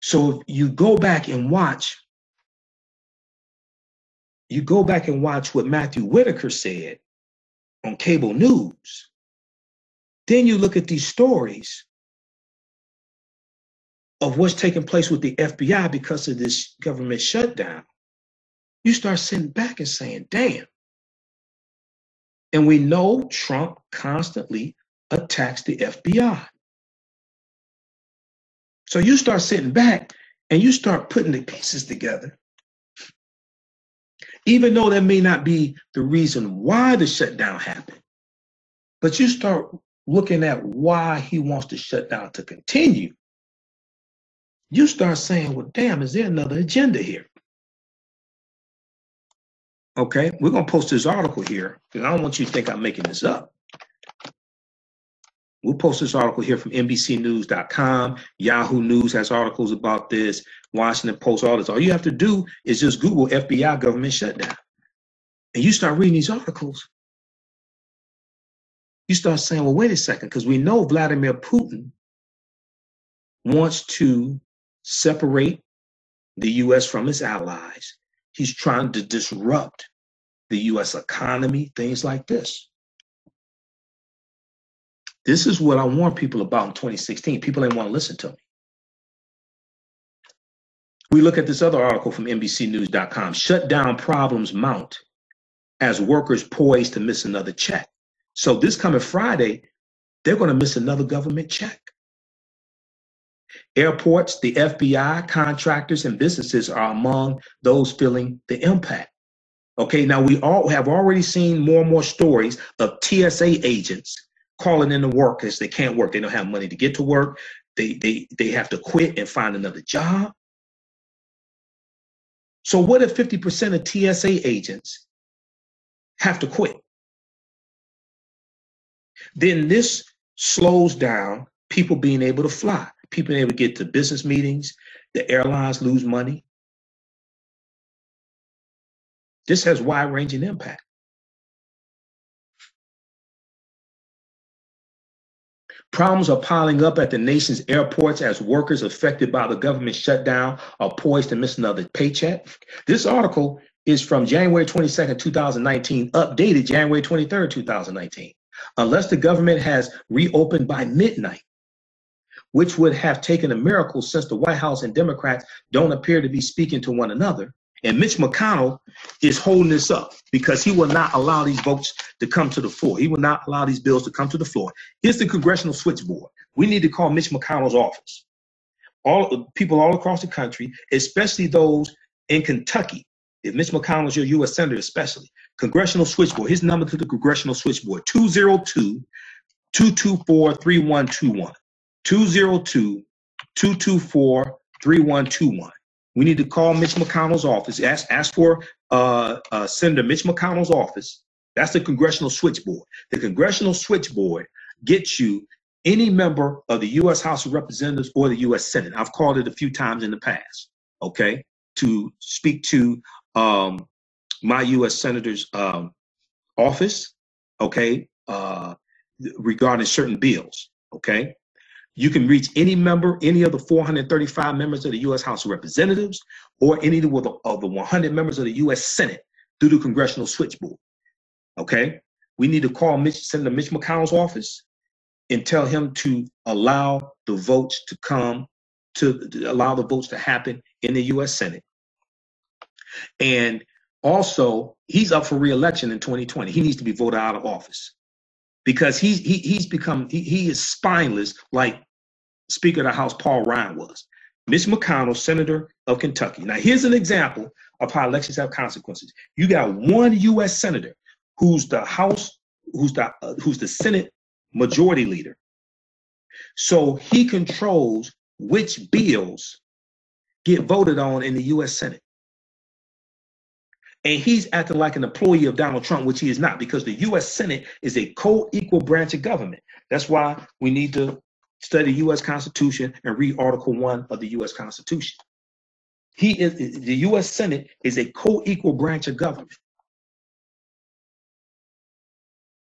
So if you go back and watch what Matthew Whitaker said on cable news, then you look at these stories of what's taking place with the FBI because of this government shutdown, you start sitting back and saying, damn. And we know Trump constantly attacks the FBI. So you start sitting back and you start putting the pieces together. Even though that may not be the reason why the shutdown happened, but you start looking at why he wants the shutdown to continue, you start saying, well, damn, is there another agenda here? Okay, we're going to post this article here because I don't want you to think I'm making this up. We'll post this article here from NBCnews.com. Yahoo News has articles about this. Washington Post, all this. All you have to do is just Google FBI government shutdown. And you start reading these articles. You start saying, well, wait a second, because we know Vladimir Putin wants to separate the U.S. from its allies. He's trying to disrupt the U.S. economy, things like this. This is what I warned people about in 2016. People didn't want to listen to me. We look at this other article from NBCnews.com. Shutdown problems mount as workers poised to miss another check. So this coming Friday, they're going to miss another government check. Airports, the FBI, contractors, and businesses are among those feeling the impact. Okay, now we all have already seen more and more stories of TSA agents calling in to work because they can't work. They don't have money to get to work. They have to quit and find another job. So what if 50% of TSA agents have to quit? Then this slows down people being able to fly, people being able to get to business meetings, the airlines lose money. This has wide-ranging impact. Problems are piling up at the nation's airports as workers affected by the government shutdown are poised to miss another paycheck. This article is from January 22nd, 2019, updated January 23rd, 2019. Unless the government has reopened by midnight, which would have taken a miracle since the White House and Democrats don't appear to be speaking to one another. And Mitch McConnell is holding this up because he will not allow these votes to come to the floor. He will not allow these bills to come to the floor. Here's the congressional switchboard. We need to call Mitch McConnell's office. All people all across the country, especially those in Kentucky. If Mitch McConnell is your U.S. Senator, especially, congressional switchboard. His number to the congressional switchboard, 202-224-3121. 202-224-3121. We need to call Mitch McConnell's office. Ask for Senator Mitch McConnell's office. That's the congressional switchboard. The congressional switchboard gets you any member of the U.S. House of Representatives or the U.S. Senate. I've called it a few times in the past, okay, to speak to my U.S. Senator's office, okay, regarding certain bills, okay. You can reach any member, any of the 435 members of the U.S. House of Representatives, or any of the 100 members of the U.S. Senate through the congressional switchboard. Okay, we need to call Senator Mitch McConnell's office and tell him to allow the votes to come to allow the votes to happen in the U.S. Senate. And also, he's up for re-election in 2020. He needs to be voted out of office because he is spineless like Speaker of the House Paul Ryan was. Mitch McConnell, Senator of Kentucky. Now, here's an example of how elections have consequences. You got one U.S. Senator who's the Senate Majority Leader. So he controls which bills get voted on in the U.S. Senate. And he's acting like an employee of Donald Trump, which he is not, because the U.S. Senate is a co-equal branch of government. That's why we need to study the U.S. Constitution and read Article 1 of the U.S. Constitution. The U.S. Senate is a co-equal branch of government.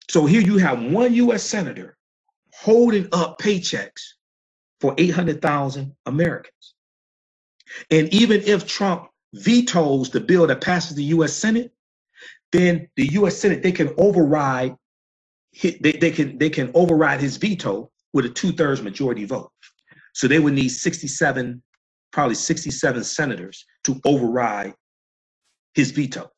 So here you have one U.S. Senator holding up paychecks for 800,000 Americans. And even if Trump vetoes the bill that passes the U.S. Senate, then the U.S. Senate, they can override his veto with a 2/3 majority vote. So they would need 67 senators to override his veto.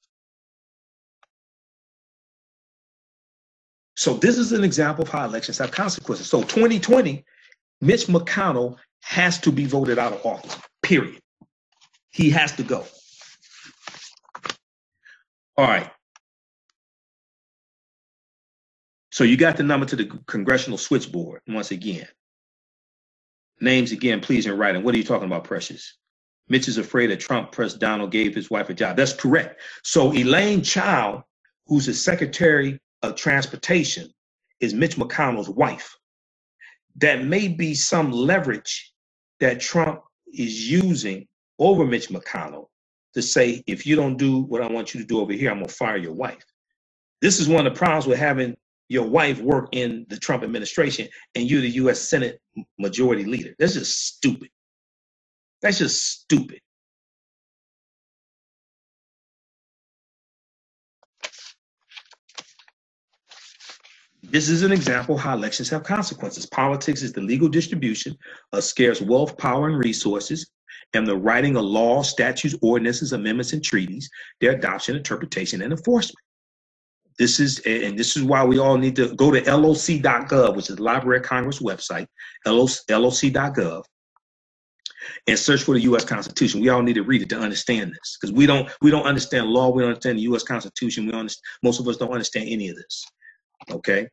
So this is an example of how elections have consequences. So 2020, Mitch McConnell has to be voted out of office, period. He has to go. All right. So you got the number to the congressional switchboard once again. Names again, please, in writing. What are you talking about, Precious? Mitch is afraid that Trump pressed Donald gave his wife a job. That's correct. So Elaine Chao, who's the Secretary of Transportation, is Mitch McConnell's wife. That may be some leverage that Trump is using over Mitch McConnell to say, if you don't do what I want you to do over here, I'm going to fire your wife. This is one of the problems with having your wife work in the Trump administration and you're the U.S. Senate Majority Leader. That's just stupid. That's just stupid. This is an example of how elections have consequences. Politics is the legal distribution of scarce wealth, power, and resources, and the writing of laws, statutes, ordinances, amendments, and treaties, their adoption, interpretation, and enforcement. This is why we all need to go to loc.gov, which is the Library of Congress website, loc.gov, and search for the U.S. Constitution. We all need to read it to understand this, because we don't understand law, we don't understand the U.S. Constitution, most of us don't understand any of this. Okay,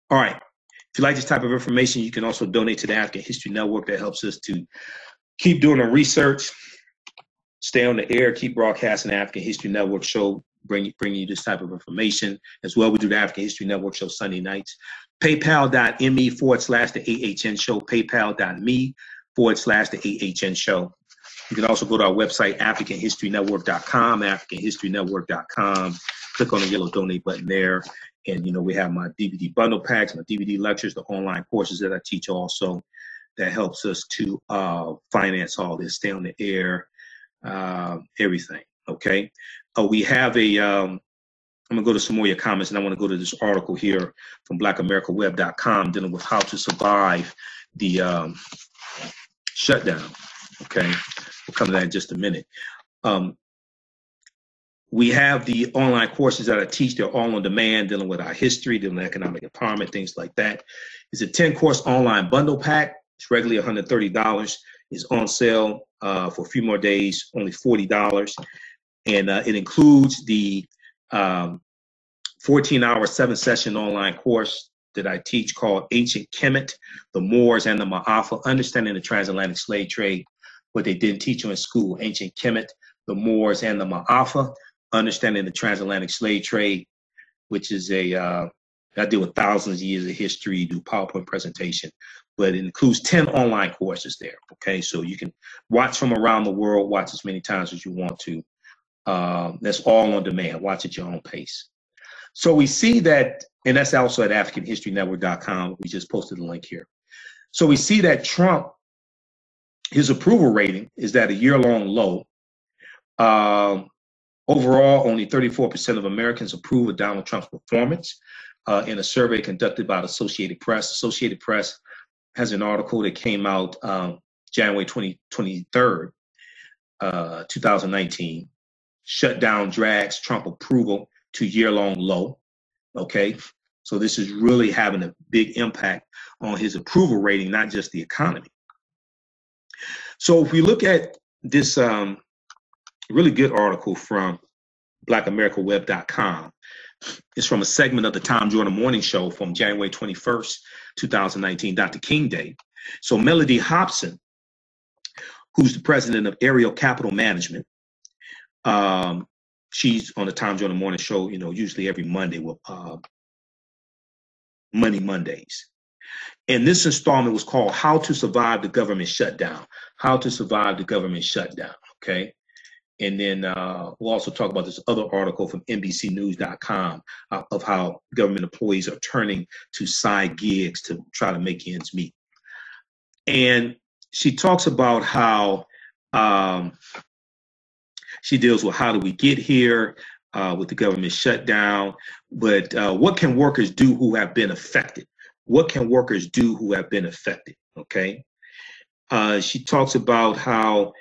all right. If you like this type of information, you can also donate to the African History Network. That helps us to keep doing the research, stay on the air, keep broadcasting the African History Network show, bringing you this type of information. As well, we do the African History Network show Sunday nights. PayPal.me/the AHN show, PayPal.me/the AHN show. You can also go to our website, AfricanHistoryNetwork.com, AfricanHistoryNetwork.com. Click on the yellow donate button there. And, you know, we have my DVD bundle packs, my DVD lectures, the online courses that I teach also. That helps us to finance all this, stay on the air, everything, okay? We have a, I'm gonna go to some more of your comments, and I wanna go to this article here from blackamericaweb.com dealing with how to survive the shutdown, okay? We'll come to that in just a minute. We have the online courses that I teach. They're all on demand, dealing with our history, dealing with economic empowerment, things like that. It's a 10-course online bundle pack. It's regularly $130. It's on sale for a few more days, only $40. And it includes the 14-hour, 7-session online course that I teach called Ancient Kemet, the Moors and the Ma'afa, Understanding the Transatlantic Slave Trade, what they didn't teach you in school. Ancient Kemet, the Moors and the Ma'afa, Understanding the Transatlantic Slave Trade, which is I deal with thousands of years of history, do PowerPoint presentation, but it includes 10 online courses there, okay? So you can watch from around the world, watch as many times as you want to. That's all on demand. Watch at your own pace. So we see that, and that's also at AfricanHistoryNetwork.com. We just posted a link here. So we see that Trump, his approval rating is at a year-long low. Overall, only 34% of Americans approve of Donald Trump's performance. In a survey conducted by the Associated Press. Associated Press has an article that came out January 23rd, 2019. Shutdown drags Trump approval to year-long low. Okay, so this is really having a big impact on his approval rating, not just the economy. So if we look at this really good article from blackamericaweb.com, it's from a segment of the Tom Jordan Morning Show from January 21st, 2019, Dr. King Day. So Melody Hobson, who's the president of Ariel Capital Management, she's on the Tom Jordan Morning Show, you know, usually every Monday with Money Mondays. And this installment was called How to Survive the Government Shutdown. How to Survive the Government Shutdown, okay? And then we'll also talk about this other article from NBCnews.com of how government employees are turning to side gigs to try to make ends meet. And she talks about how she deals with how do we get here with the government shutdown, but what can workers do who have been affected? What can workers do who have been affected, okay? She talks about how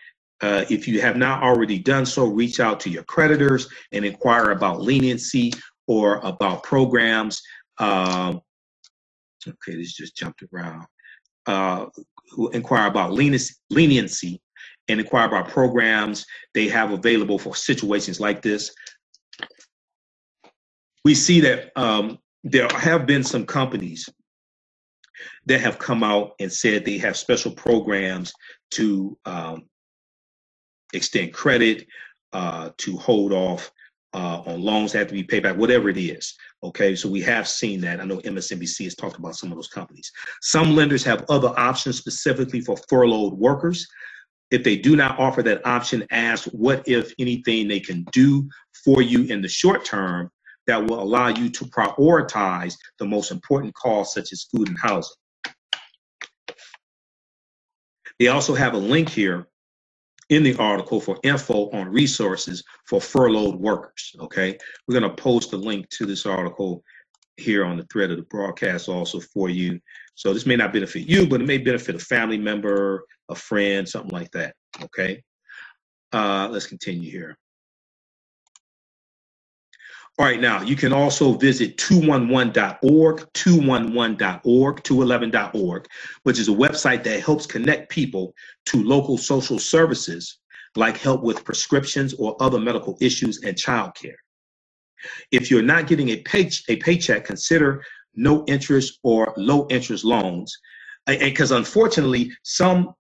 if you have not already done so, reach out to your creditors and inquire about leniency or about programs. Okay, this just jumped around. Inquire about leniency and inquire about programs they have available for situations like this. We see that there have been some companies that have come out and said they have special programs to extend credit, to hold off on loans that have to be paid back, whatever it is. Okay, so we have seen that. I know MSNBC has talked about some of those companies. Some lenders have other options specifically for furloughed workers. If they do not offer that option, ask what, if anything, they can do for you in the short term that will allow you to prioritize the most important costs, such as food and housing. They also have a link here in the article for info on resources for furloughed workers, okay? We're gonna post a link to this article here on the thread of the broadcast also for you. So this may not benefit you, but it may benefit a family member, a friend, something like that, okay? Let's continue here. All right, now you can also visit 211.org, 211.org, which is a website that helps connect people to local social services, like help with prescriptions or other medical issues and childcare. If you're not getting a paycheck, consider no interest or low interest loans, because unfortunately, some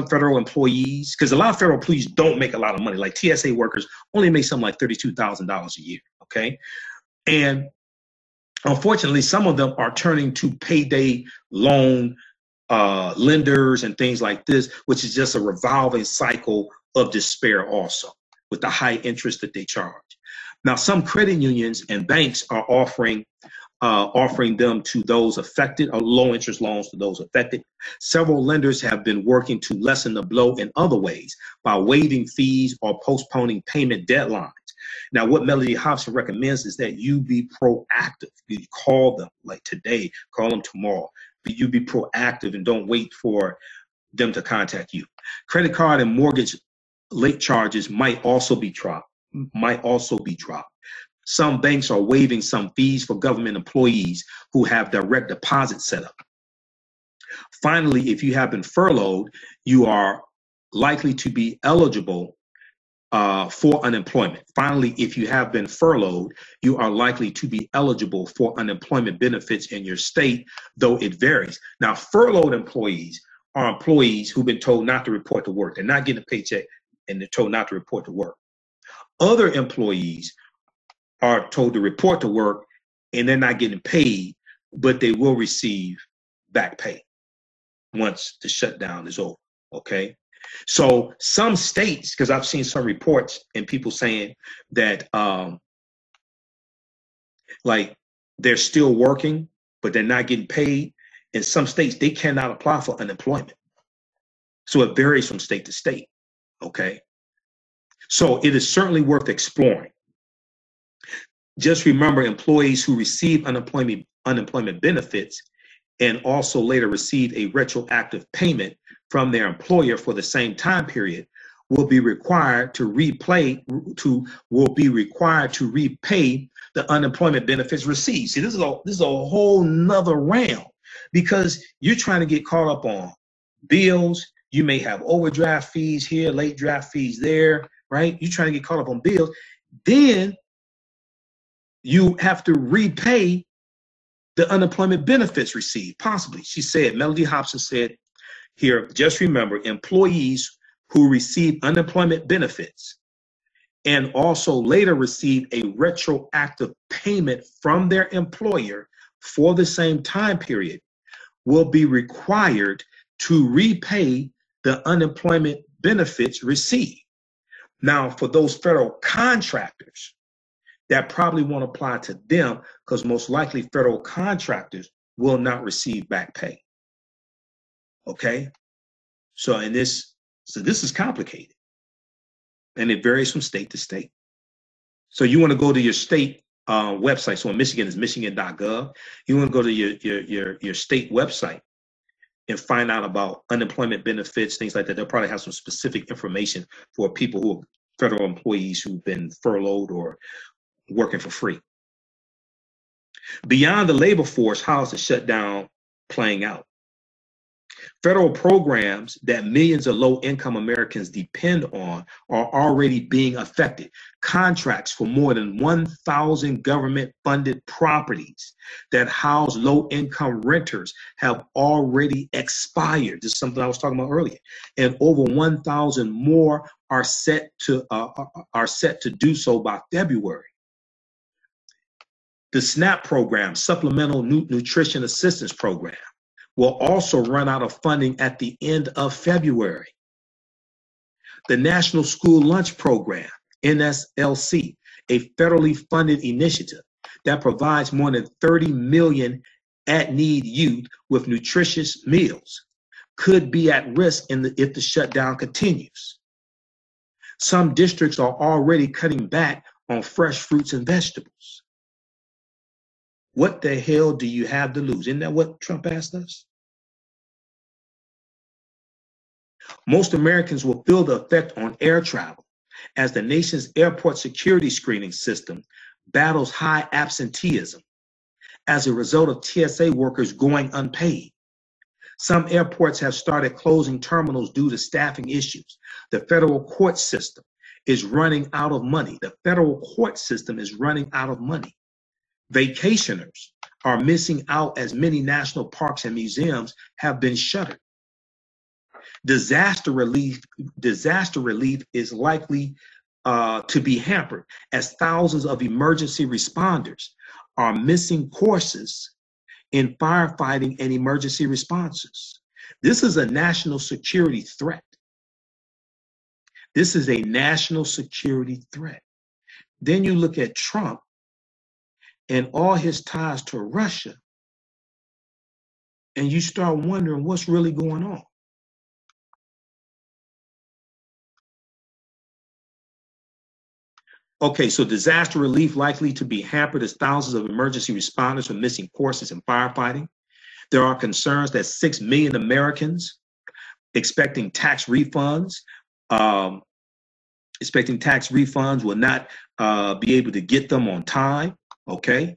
federal employees, because a lot of federal employees don't make a lot of money, like TSA workers only make something like $32,000 a year, okay? And unfortunately, some of them are turning to payday loan lenders and things like this, which is just a revolving cycle of despair also, with the high interest that they charge. Now, some credit unions and banks are offering them to those affected, or low interest loans to those affected. Several lenders have been working to lessen the blow in other ways by waiving fees or postponing payment deadlines. Now, what Melody Hobson recommends is that you be proactive. You call them like today, call them tomorrow. But you be proactive and don't wait for them to contact you. Credit card and mortgage late charges might also be dropped. Some banks are waiving some fees for government employees who have direct deposit set up. Finally, if you have been furloughed, you are likely to be eligible for unemployment. Finally, if you have been furloughed, you are likely to be eligible for unemployment benefits in your state, though it varies. Now, furloughed employees are employees who've been told not to report to work. They're not getting a paycheck and they're told not to report to work. Other employees are told to report to work and they're not getting paid, but they will receive back pay once the shutdown is over, okay? So some states, because I've seen some reports and people saying that like they're still working, but they're not getting paid. In some states, they cannot apply for unemployment. So it varies from state to state, okay? So it is certainly worth exploring. Just remember, employees who receive unemployment benefits and also later receive a retroactive payment from their employer for the same time period will be required to repay the unemployment benefits received. See, this is a whole nother realm, because you're trying to get caught up on bills. You may have overdraft fees here, late draft fees there, right? You're trying to get caught up on bills. Then you have to repay the unemployment benefits received, possibly. She said, Melody Hobson said here, just remember, employees who receive unemployment benefits and also later receive a retroactive payment from their employer for the same time period will be required to repay the unemployment benefits received. Now, for those federal contractors, that probably won't apply to them, because most likely federal contractors will not receive back pay. Okay? So this is complicated, and it varies from state to state. So you want to go to your state website. So in Michigan is michigan.gov. You want to go to your state website and find out about unemployment benefits, things like that. They'll probably have some specific information for people who are federal employees who've been furloughed or working for free. Beyond the labor force, how is the shutdown playing out? Federal programs that millions of low-income Americans depend on are already being affected. Contracts for more than 1,000 government-funded properties that house low-income renters have already expired. This is something I was talking about earlier. And over 1,000 more are set to do so by February. The SNAP program, Supplemental Nutrition Assistance Program, will also run out of funding at the end of February. The National School Lunch Program, NSLC, a federally funded initiative that provides more than 30 million at-need youth with nutritious meals, could be at risk if the shutdown continues. Some districts are already cutting back on fresh fruits and vegetables. What the hell do you have to lose? Isn't that what Trump asked us? Most Americans will feel the effect on air travel as the nation's airport security screening system battles high absenteeism as a result of TSA workers going unpaid. Some airports have started closing terminals due to staffing issues. The federal court system is running out of money. The federal court system is running out of money. Vacationers are missing out as many national parks and museums have been shuttered. Disaster relief is likely to be hampered as thousands of emergency responders are missing courses in firefighting and emergency responses. This is a national security threat. This is a national security threat. Then you look at Trump and all his ties to Russia, and you start wondering what's really going on. Okay, so disaster relief likely to be hampered as thousands of emergency responders are missing courses in firefighting. There are concerns that 6 million Americans expecting tax refunds will not be able to get them on time. Okay,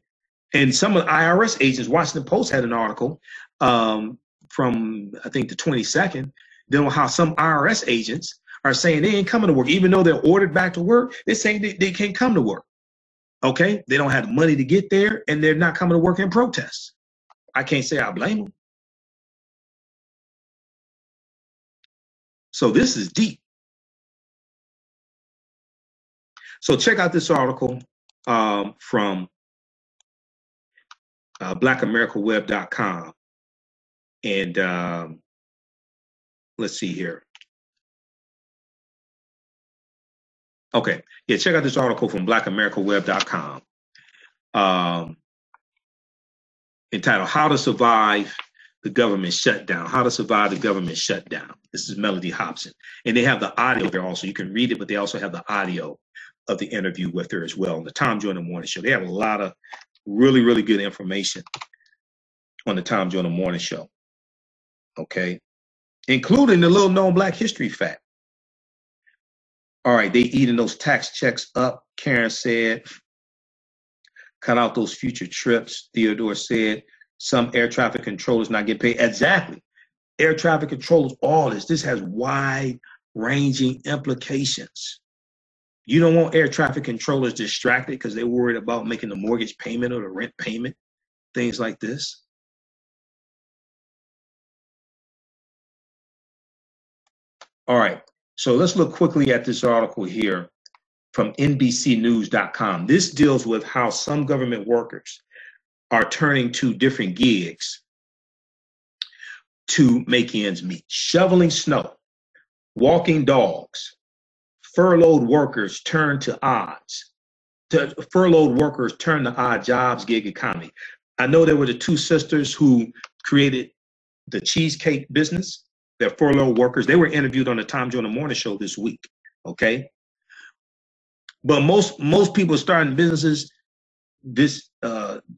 and some of the IRS agents, Washington Post had an article from I think the 22nd, dealing with how some IRS agents are saying they ain't coming to work, even though they're ordered back to work. They're saying they can't come to work. Okay, they don't have the money to get there, and they're not coming to work in protest. I can't say I blame them. So this is deep. So check out this article from blackamericaweb.com. And let's see here. Okay, yeah, check out this article from blackamericaweb.com entitled How to Survive the Government Shutdown. How to Survive the Government Shutdown. This is Melody Hobson. And they have the audio there also. You can read it, but they also have the audio of the interview with her as well on the Tom Joyner Morning Show. They have a lot of really, really good information on the Tom Joyner Morning Show. Okay, including the little known Black history fact. All right, they eating those tax checks up, Karen said. Cut out those future trips, Theodore said. Some air traffic controllers not get paid. Exactly. Air traffic controllers, all this. This has wide-ranging implications. You don't want air traffic controllers distracted because they're worried about making the mortgage payment or the rent payment, things like this. All right, so let's look quickly at this article here from NBCnews.com. This deals with how some government workers are turning to different gigs to make ends meet. Shoveling snow, walking dogs, furloughed workers turn to odds. Furloughed workers turn to odd jobs, gig economy. I know there were the two sisters who created the cheesecake business. They're furloughed workers. They were interviewed on the Tom Joyner Morning Show this week. Okay, but most people starting businesses this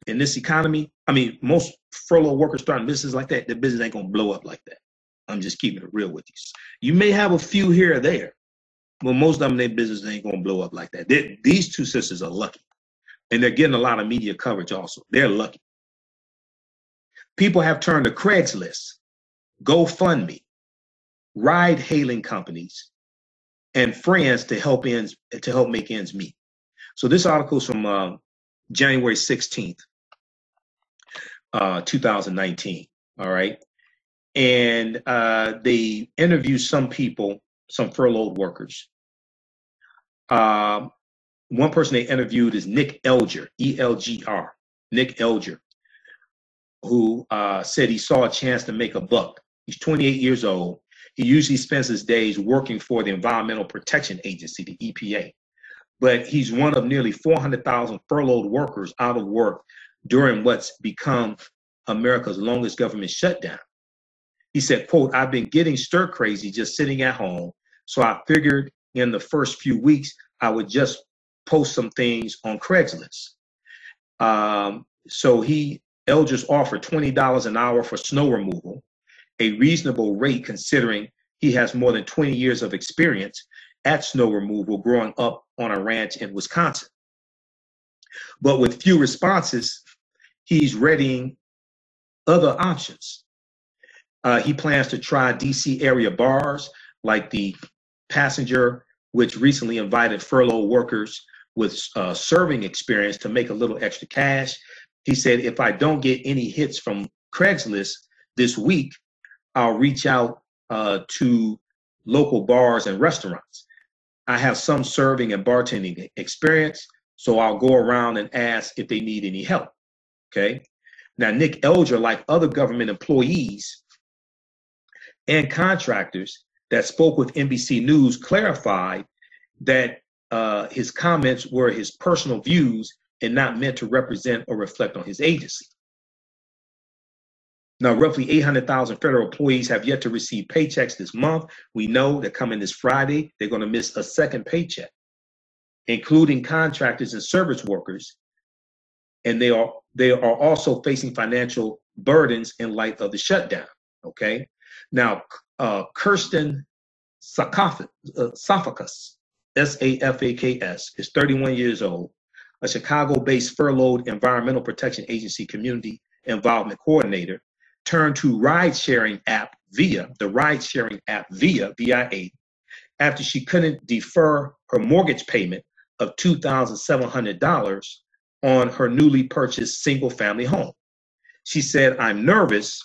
in this economy. I mean, most furloughed workers starting businesses like that. Their business ain't gonna blow up like that. I'm just keeping it real with you. You may have a few here or there, but most of them, their business ain't gonna blow up like that. These two sisters are lucky, and they're getting a lot of media coverage. Also, they're lucky. People have turned to Craigslist, GoFundMe, ride-hailing companies, and friends to help make ends meet. So this article is from January 16th, 2019. All right, and they interviewed some people, some furloughed workers. One person they interviewed is Nick Elger, E-L-G-R, Nick Elger, who said he saw a chance to make a buck. He's 28 years old. He usually spends his days working for the Environmental Protection Agency, the EPA. But he's one of nearly 400,000 furloughed workers out of work during what's become America's longest government shutdown. He said, quote, "I've been getting stir crazy just sitting at home. So I figured in the first few weeks, I would just post some things on Craigslist." So Elger's offered $20 an hour for snow removal, a reasonable rate considering he has more than 20 years of experience at snow removal growing up on a ranch in Wisconsin. But with few responses, he's readying other options. He plans to try DC area bars like the Passenger, which recently invited furloughed workers with serving experience to make a little extra cash. He said, "If I don't get any hits from Craigslist this week, I'll reach out to local bars and restaurants. I have some serving and bartending experience, so I'll go around and ask if they need any help." Okay. Now, Nick Elger, like other government employees, and contractors that spoke with NBC News clarified that his comments were his personal views and not meant to represent or reflect on his agency. Now, roughly 800,000 federal employees have yet to receive paychecks this month. We know that coming this Friday, they're going to miss a second paycheck, including contractors and service workers. And they are also facing financial burdens in light of the shutdown. Okay. Now, Kirsten Safakis, Safakis, is 31 years old, a Chicago-based furloughed Environmental Protection Agency community involvement coordinator, turned to ride-sharing app VIA, VIA, after she couldn't defer her mortgage payment of $2,700 on her newly purchased single-family home. She said, "I'm nervous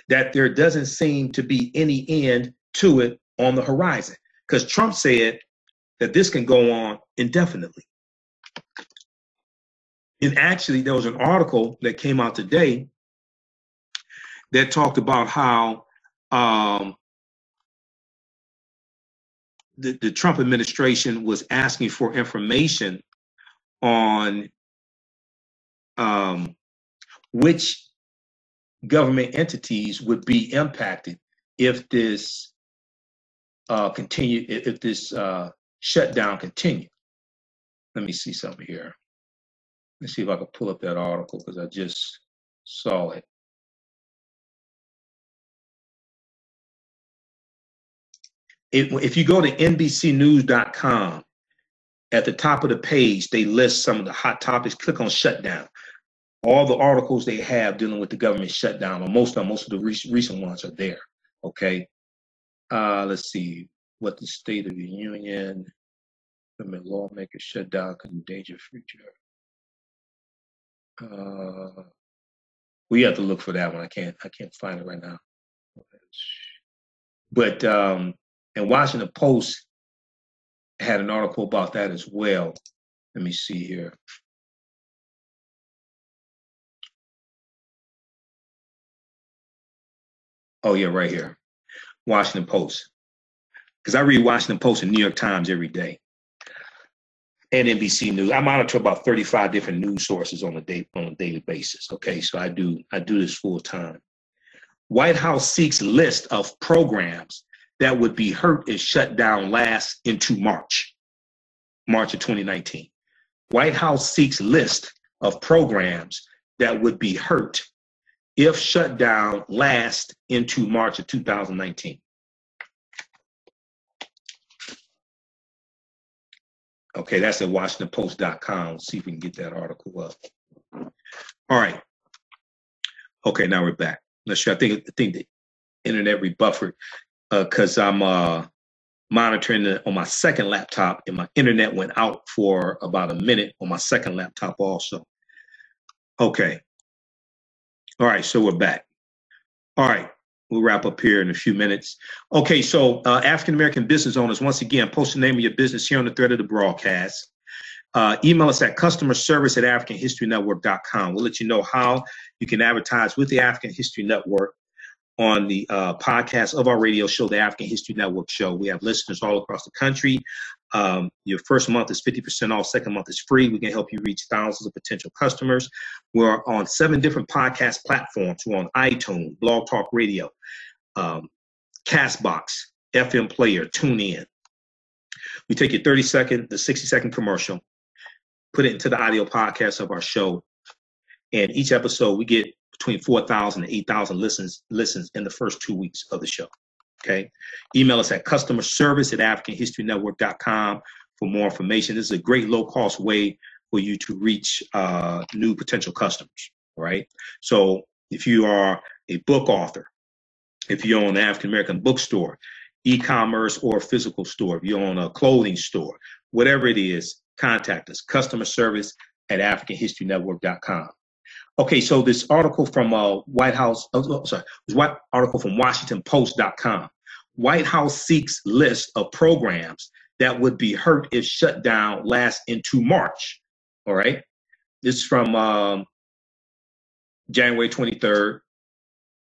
that there doesn't seem to be any end to it on the horizon," because Trump said that this can go on indefinitely. And actually, there was an article that came out today that talked about how the Trump administration was asking for information on which government entities would be impacted if this shutdown continued. Let me see something here. Let's see if I can pull up that article because I just saw it. If you go to NBCnews.com, at the top of the page, they list some of the hot topics. Click on shutdown. All the articles they have dealing with the government shutdown, or most of the recent ones are there. Okay. Let's see what the State of the Union, government lawmakers shutdown could endanger future. We have to look for that one. I can't find it right now. But and Washington Post had an article about that as well. Let me see here. Oh yeah, right here. Washington Post. Because I read Washington Post and New York Times every day. And NBC News. I monitor about 35 different news sources on a daily basis. Okay, so I do this full time. White House seeks list of programs that would be hurt if shutdown lasts into March of 2019. White House seeks list of programs that would be hurt if shutdown lasts into March of 2019. Okay, that's at WashingtonPost.com. See if we can get that article up. All right. Okay, now we're back. Not sure. I think the internet rebuffered because I'm monitoring it on my second laptop, and my internet went out for about a minute on my second laptop also. Okay. All right, so we're back. All right. We'll wrap up here in a few minutes. Okay, so African-American business owners, once again, post the name of your business here on the thread of the broadcast. Email us at customerservice@AfricanHistoryNetwork.com. We'll let you know how you can advertise with the African History Network on the podcast of our radio show, the African History Network Show. We have listeners all across the country. Your first month is 50% off. Second month is free. We can help you reach thousands of potential customers. We're on 7 different podcast platforms. We're on iTunes, Blog Talk Radio, Castbox, FM Player, TuneIn. We take your 30-second to 60-second commercial, put it into the audio podcast of our show, and each episode we get between 4,000 and 8,000 listens in the first 2 weeks of the show. Okay. Email us at customerservice@AfricanHistoryNetwork.com for more information. This is a great low-cost way for you to reach new potential customers. All right. So if you are a book author, if you own an African-American bookstore, e-commerce or physical store, if you own a clothing store, whatever it is, contact us, customerservice@AfricanHistoryNetwork.com. Okay, so this article from article from WashingtonPost.com. White House seeks list of programs that would be hurt if shutdown lasts into March. All right, this is from January 23rd.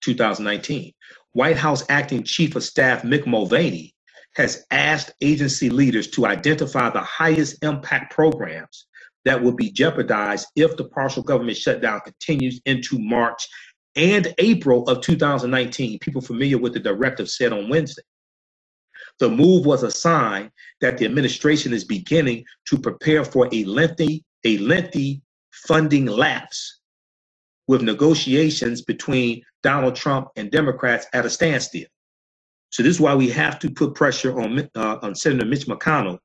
2019. White House Acting Chief of Staff Mick Mulvaney has asked agency leaders to identify the highest impact programs that will be jeopardized if the partial government shutdown continues into March and April of 2019. People familiar with the directive said on Wednesday. The move was a sign that the administration is beginning to prepare for a lengthy funding lapse, with negotiations between Donald Trump and Democrats at a standstill. So this is why we have to put pressure on Senator Mitch McConnell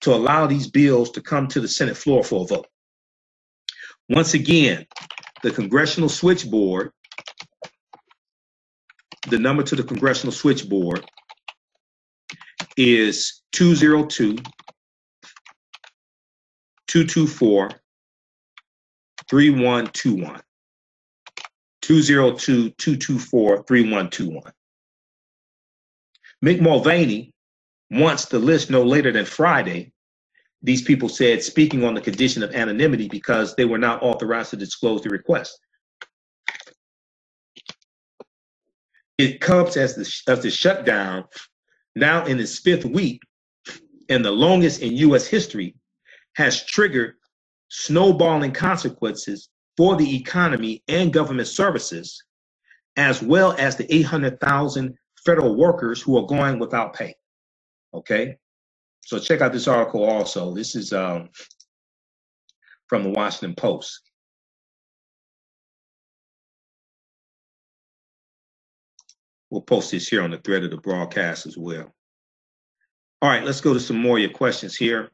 to allow these bills to come to the Senate floor for a vote. Once again, the Congressional Switchboard, the number to the Congressional Switchboard is 202-224-3121. 202-224-3121. Mick Mulvaney wants the list no later than Friday. These people said, speaking on the condition of anonymity, because they were not authorized to disclose the request. It comes as the shutdown, now in its 5th week and the longest in U.S. history, has triggered snowballing consequences for the economy and government services, as well as the 800,000 federal workers who are going without pay. Okay, so check out this article also. This is from the Washington Post. We'll post this here on the thread of the broadcast as well. All right, let's go to some more of your questions here.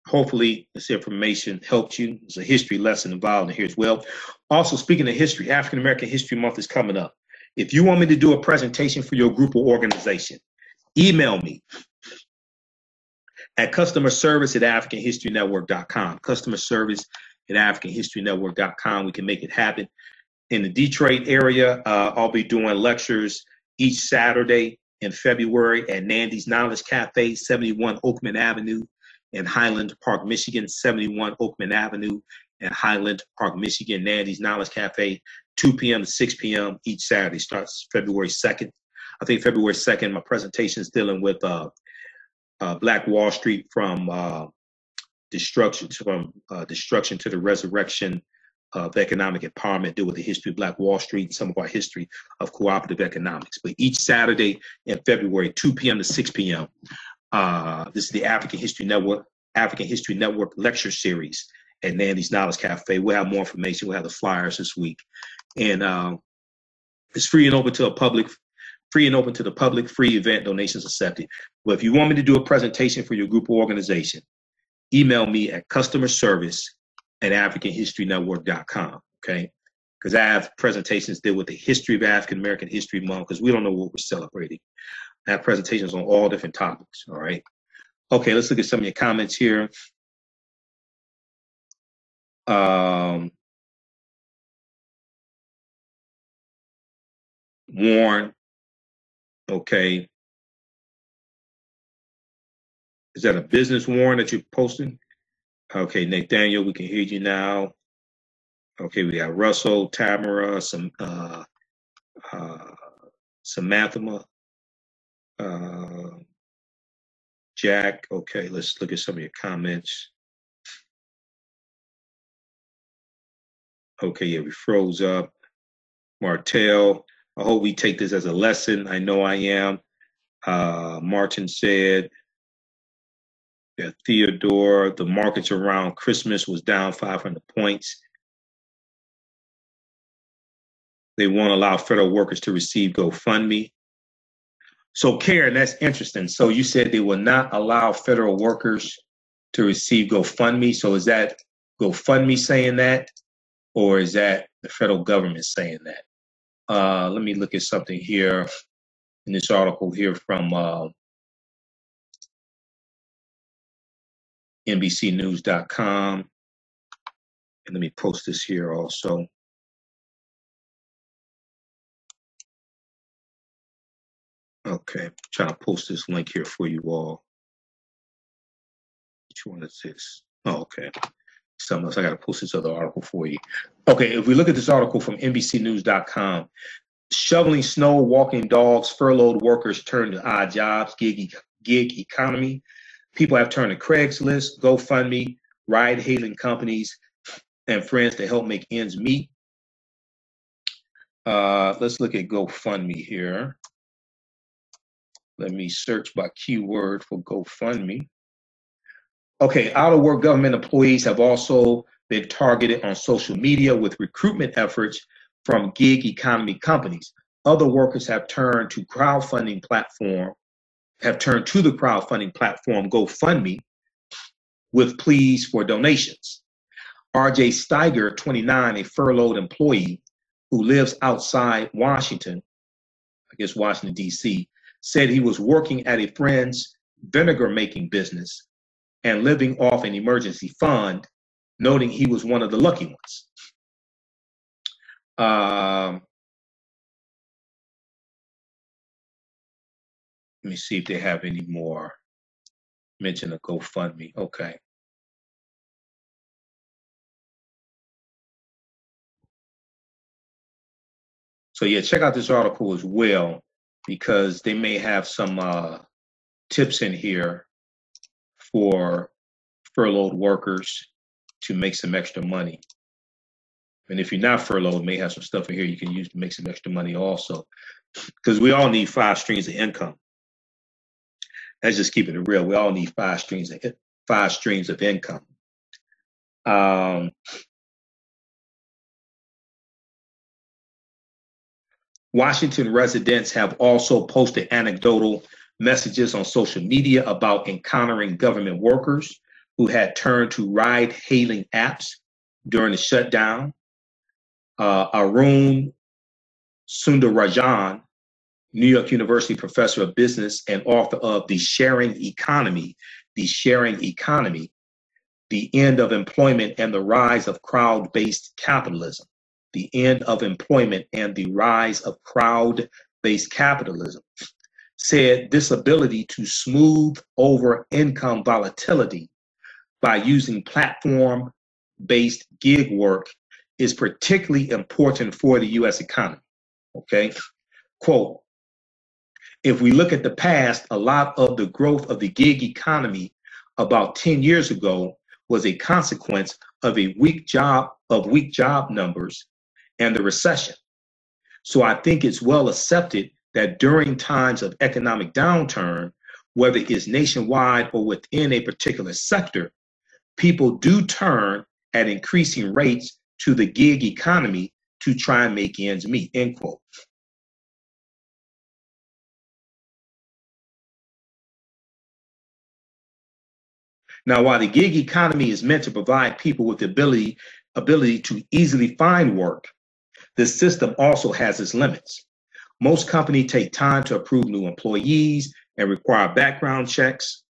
Hopefully this information helped you. There's a history lesson involved in here as well. Also, speaking of history, African American History Month is coming up. If you want me to do a presentation for your group or organization, email me at customerservice@africanhistorynetwork.com. Customerservice@africanhistorynetwork.com. We can make it happen. In the Detroit area, I'll be doing lectures each Saturday in February at Nandy's Knowledge Cafe, 71 Oakman Avenue in Highland Park, Michigan. 71 Oakman Avenue in Highland Park, Michigan. Nandy's Knowledge Cafe, 2 p.m. to 6 p.m. each Saturday. Starts February 2nd. I think February 2nd, my presentation is dealing with Black Wall Street from destruction to the resurrection of economic empowerment, deal with the history of Black Wall Street and some of our history of cooperative economics. But each Saturday in February, 2 p.m. to 6 p.m., this is the African History Network lecture series at Nandy's Knowledge Cafe. We'll have more information. We'll have the flyers this week. And it's free and open to the public, free event, donations accepted. But if you want me to do a presentation for your group or organization, email me at customerservice@africanhistorynetwork.com, okay? Because I have presentations deal with the history of African American History Month, because we don't know what we're celebrating. I have presentations on all different topics, all right? Okay, let's look at some of your comments here. Warren, okay. Is that a business warrant that you're posting? Okay, Nathaniel, we can hear you now. Okay, we got Russell, Tamara, Samantha, Jack. Okay, let's look at some of your comments. Okay, yeah, we froze up. Martell, I hope we take this as a lesson. I know I am. Martin said, yeah, Theodore, the markets around Christmas was down 500 points. They won't allow federal workers to receive GoFundMe. So Karen, that's interesting. So you said they will not allow federal workers to receive GoFundMe. So is that GoFundMe saying that, or is that the federal government saying that? Let me look at something here in this article here from NBCnews.com. And let me post this here also. Okay, I'm trying to post this link here for you all. Which one is this? Oh, okay. something else. I got to post this other article for you. Okay, if we look at this article from NBCnews.com, shoveling snow, walking dogs, furloughed workers turn to odd jobs, gig economy. People have turned to Craigslist, GoFundMe, ride-hailing companies, and friends to help make ends meet. Let's look at GoFundMe here. Let me search by keyword for GoFundMe. Okay, out-of-work government employees have also been targeted on social media with recruitment efforts from gig economy companies. Other workers have turned to the crowdfunding platform GoFundMe with pleas for donations. RJ Steiger, 29, a furloughed employee who lives outside Washington, I guess Washington, D.C., said he was working at a friend's vinegar making business and living off an emergency fund, noting he was one of the lucky ones. Let me see if they have any more mention of GoFundMe. Okay. So yeah, check out this article as well, because they may have some tips in here for furloughed workers to make some extra money. And if you're not furloughed, may have some stuff in here you can use to make some extra money also, because we all need 5 streams of income. Let's just keep it real. We all need 5 streams of income. Washington residents have also posted anecdotal messages on social media about encountering government workers who had turned to ride-hailing apps during the shutdown. Arun Sundarajan, New York University professor of business and author of The Sharing Economy, The End of Employment and the Rise of Crowd-Based Capitalism. The End of Employment and the Rise of Crowd-Based Capitalism, said this ability to smooth over income volatility by using platform-based gig work is particularly important for the U.S. economy. Okay, quote, if we look at the past, a lot of the growth of the gig economy about 10 years ago was a consequence of weak job numbers and the recession. So I think it's well accepted that during times of economic downturn, whether it's nationwide or within a particular sector, people do turn at increasing rates to the gig economy to try and make ends meet, end quote. Now, while the gig economy is meant to provide people with the ability to easily find work, the system also has its limits. Most companies take time to approve new employees and require background checks,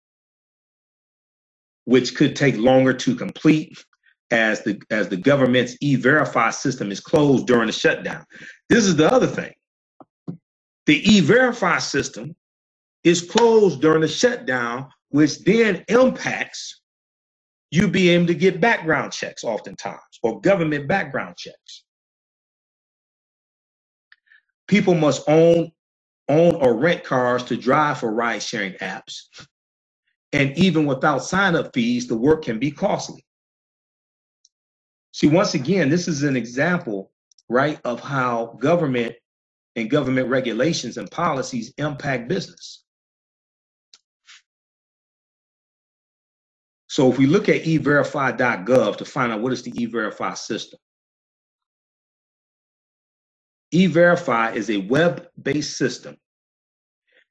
which could take longer to complete as the government's E-Verify system is closed during the shutdown. This is the other thing. The E-Verify system is closed during the shutdown, which then impacts you being able to get background checks oftentimes, or government background checks. People must own or rent cars to drive for ride-sharing apps. And even without sign-up fees, the work can be costly. See, once again, this is an example, right, of how government and government regulations and policies impact business. So if we look at everify.gov to find out what is the E-Verify system. E-Verify is a web-based system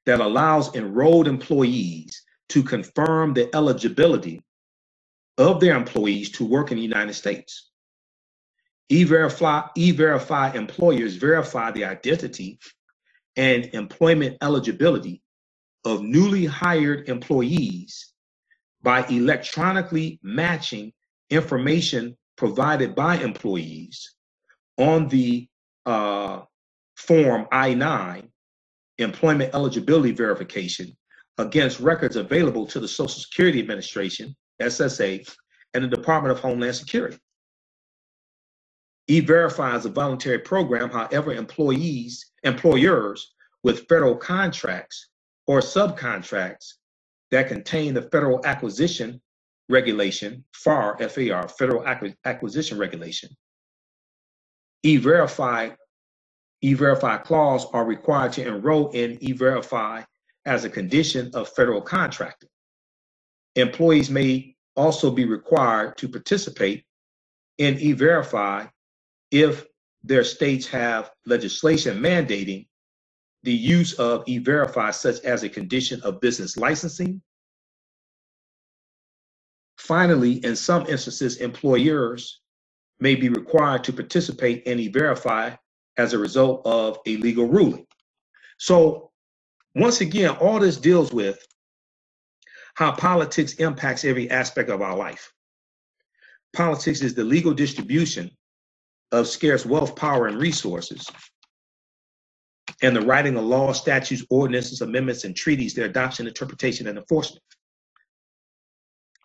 that allows enrolled employees to confirm the eligibility of their employees to work in the United States. E-Verify employers verify the identity and employment eligibility of newly hired employees by electronically matching information provided by employees on the Form I-9, Employment Eligibility Verification, against records available to the Social Security Administration, SSA, and the Department of Homeland Security. E-Verify is a voluntary program. However, employers with federal contracts or subcontracts that contain the Federal Acquisition Regulation, FAR, F-A-R, Federal Acquisition Regulation, E-Verify clause are required to enroll in E-Verify as a condition of federal contracting. Employees may also be required to participate in E-Verify if their states have legislation mandating the use of E-Verify, such as a condition of business licensing. Finally, in some instances, employers may be required to participate in E-Verify as a result of a legal ruling. So once again, all this deals with how politics impacts every aspect of our life. Politics is the legal distribution of scarce wealth, power, and resources, and the writing of laws, statutes, ordinances, amendments, and treaties, their adoption, interpretation, and enforcement.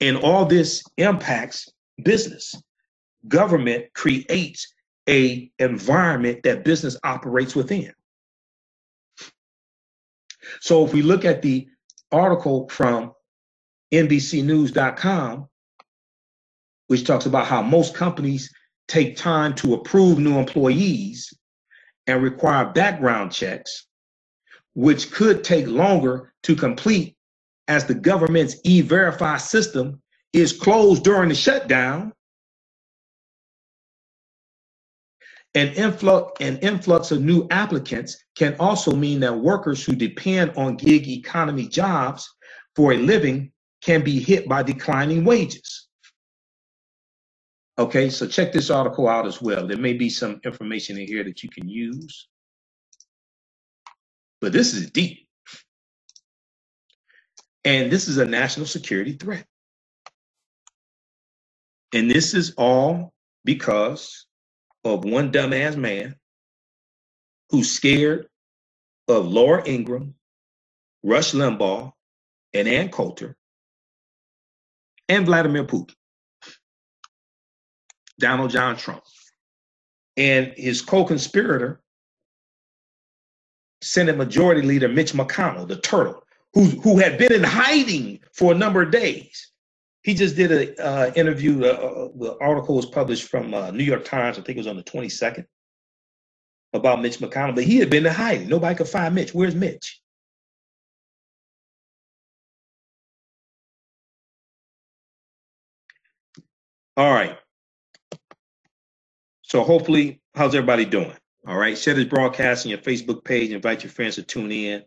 And all this impacts business. Government creates an environment that business operates within. So if we look at the article from NBCnews.com, which talks about how most companies take time to approve new employees and require background checks, which could take longer to complete as the government's E-Verify system is closed during the shutdown. An influx of new applicants can also mean that workers who depend on gig economy jobs for a living can be hit by declining wages. Okay, so check this article out as well. There may be some information in here that you can use, but this is deep. And this is a national security threat. And this is all because of one dumbass man who's scared of Laura Ingraham, Rush Limbaugh, and Ann Coulter, and Vladimir Putin, Donald John Trump, and his co-conspirator, Senate Majority Leader Mitch McConnell, the turtle, who had been in hiding for a number of days. He just did an interview. The article was published from New York Times, I think it was on the 22nd, about Mitch McConnell, but he had been in hiding. Nobody could find Mitch. Where's Mitch? All right. So hopefully, how's everybody doing? All right. Share this broadcast on your Facebook page. Invite your friends to tune in.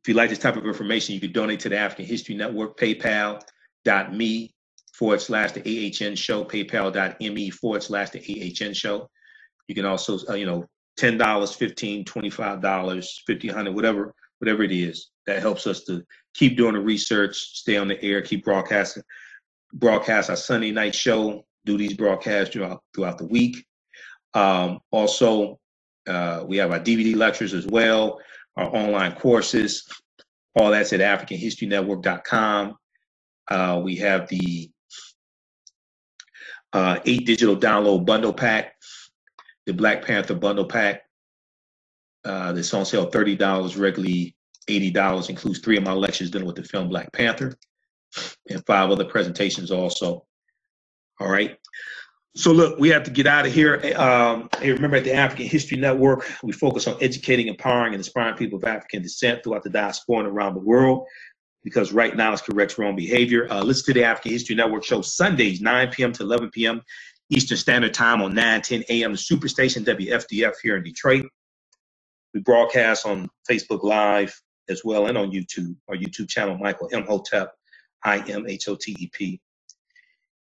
If you like this type of information, you can donate to the African History Network, paypal.me/the AHN show, paypal.me/the AHN show. You can also, $10, $15, $25, $50, $100, whatever it is. That helps us to keep doing the research, stay on the air, keep broadcasting. Broadcast our Sunday night show, do these broadcasts throughout the week. Also, we have our DVD lectures as well, our online courses. All that's at AfricanHistoryNetwork.com. We have the 8 digital download bundle pack, the Black Panther bundle pack. That's on sale $30, regularly $80. Includes 3 of my lectures dealing with the film Black Panther and 5 other presentations also. All right. So look, we have to get out of here. Hey, remember, at the African History Network, we focus on educating, empowering, and inspiring people of African descent throughout the diaspora and around the world, because right now it corrects wrong behavior. Listen to the African History Network show Sundays, 9 p.m. to 11 p.m. Eastern Standard Time on 9:10 a.m. the Superstation WFDF here in Detroit. We broadcast on Facebook Live as well, and on YouTube, our YouTube channel, Michael Imhotep, IMHOTEP.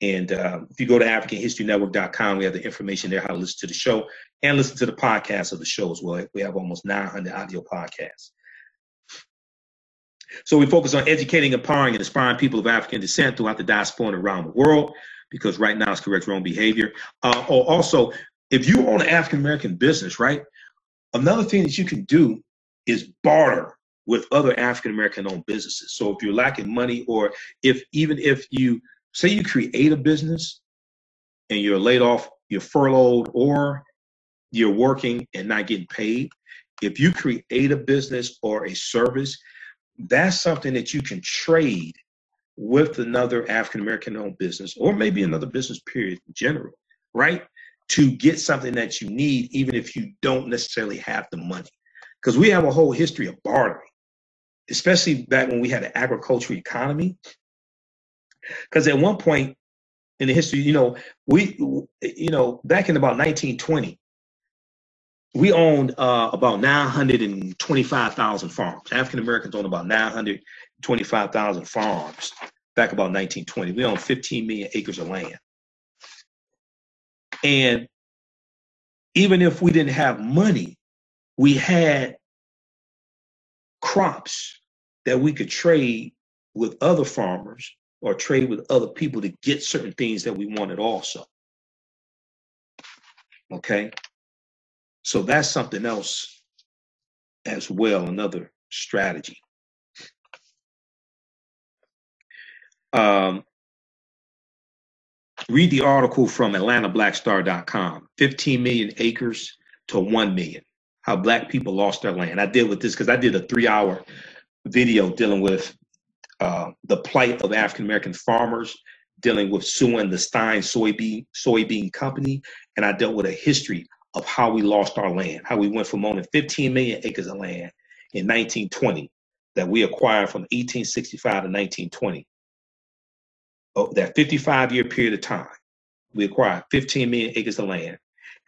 And if you go to AfricanHistoryNetwork.com, we have the information there how to listen to the show and listen to the podcast of the show as well. We have almost 900 audio podcasts. So we focus on educating, empowering, and inspiring people of African descent throughout the diaspora and around the world, because right now it's correct wrong behavior. Also, if you own an African-American business, right, another thing that you can do is barter with other African-American owned businesses. So if you're lacking money, or even if you say you create a business and you're laid off, you're furloughed, or you're working and not getting paid, if you create a business or a service, that's something that you can trade with another African-American owned business, or maybe another business period in general, right? To get something that you need, even if you don't necessarily have the money. Because we have a whole history of bartering, especially back when we had an agricultural economy. Because at one point in the history, back in about 1920, we owned about 925,000 farms. African Americans owned about 925,000 farms back about 1920. We owned 15 million acres of land. And even if we didn't have money, we had crops that we could trade with other farmers or trade with other people to get certain things that we wanted also. Okay? So that's something else as well, another strategy. Read the article from AtlantaBlackStar.com, 15 million acres to 1 million, how Black people lost their land. I deal with this because I did a 3-hour video dealing with the plight of African-American farmers, dealing with suing the Stein soybean company, and I dealt with a history of how we lost our land, how we went from owning 15 million acres of land in 1920 that we acquired from 1865 to 1920. That 55-year period of time, we acquired 15 million acres of land.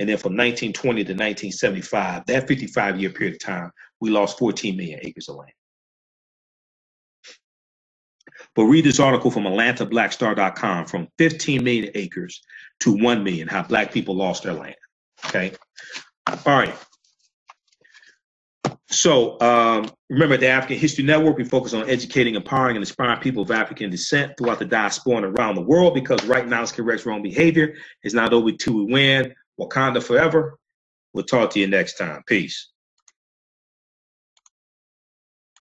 And then from 1920 to 1975, that 55-year period of time, we lost 14 million acres of land. But read this article from AtlantaBlackStar.com, from 15 million acres to 1 million, how Black people lost their land. Okay. All right. So remember, the African History Network, we focus on educating, empowering, and inspiring people of African descent throughout the diaspora and around the world, because right now it's corrects wrong behavior. It's not over till we win. Wakanda forever. We'll talk to you next time. Peace.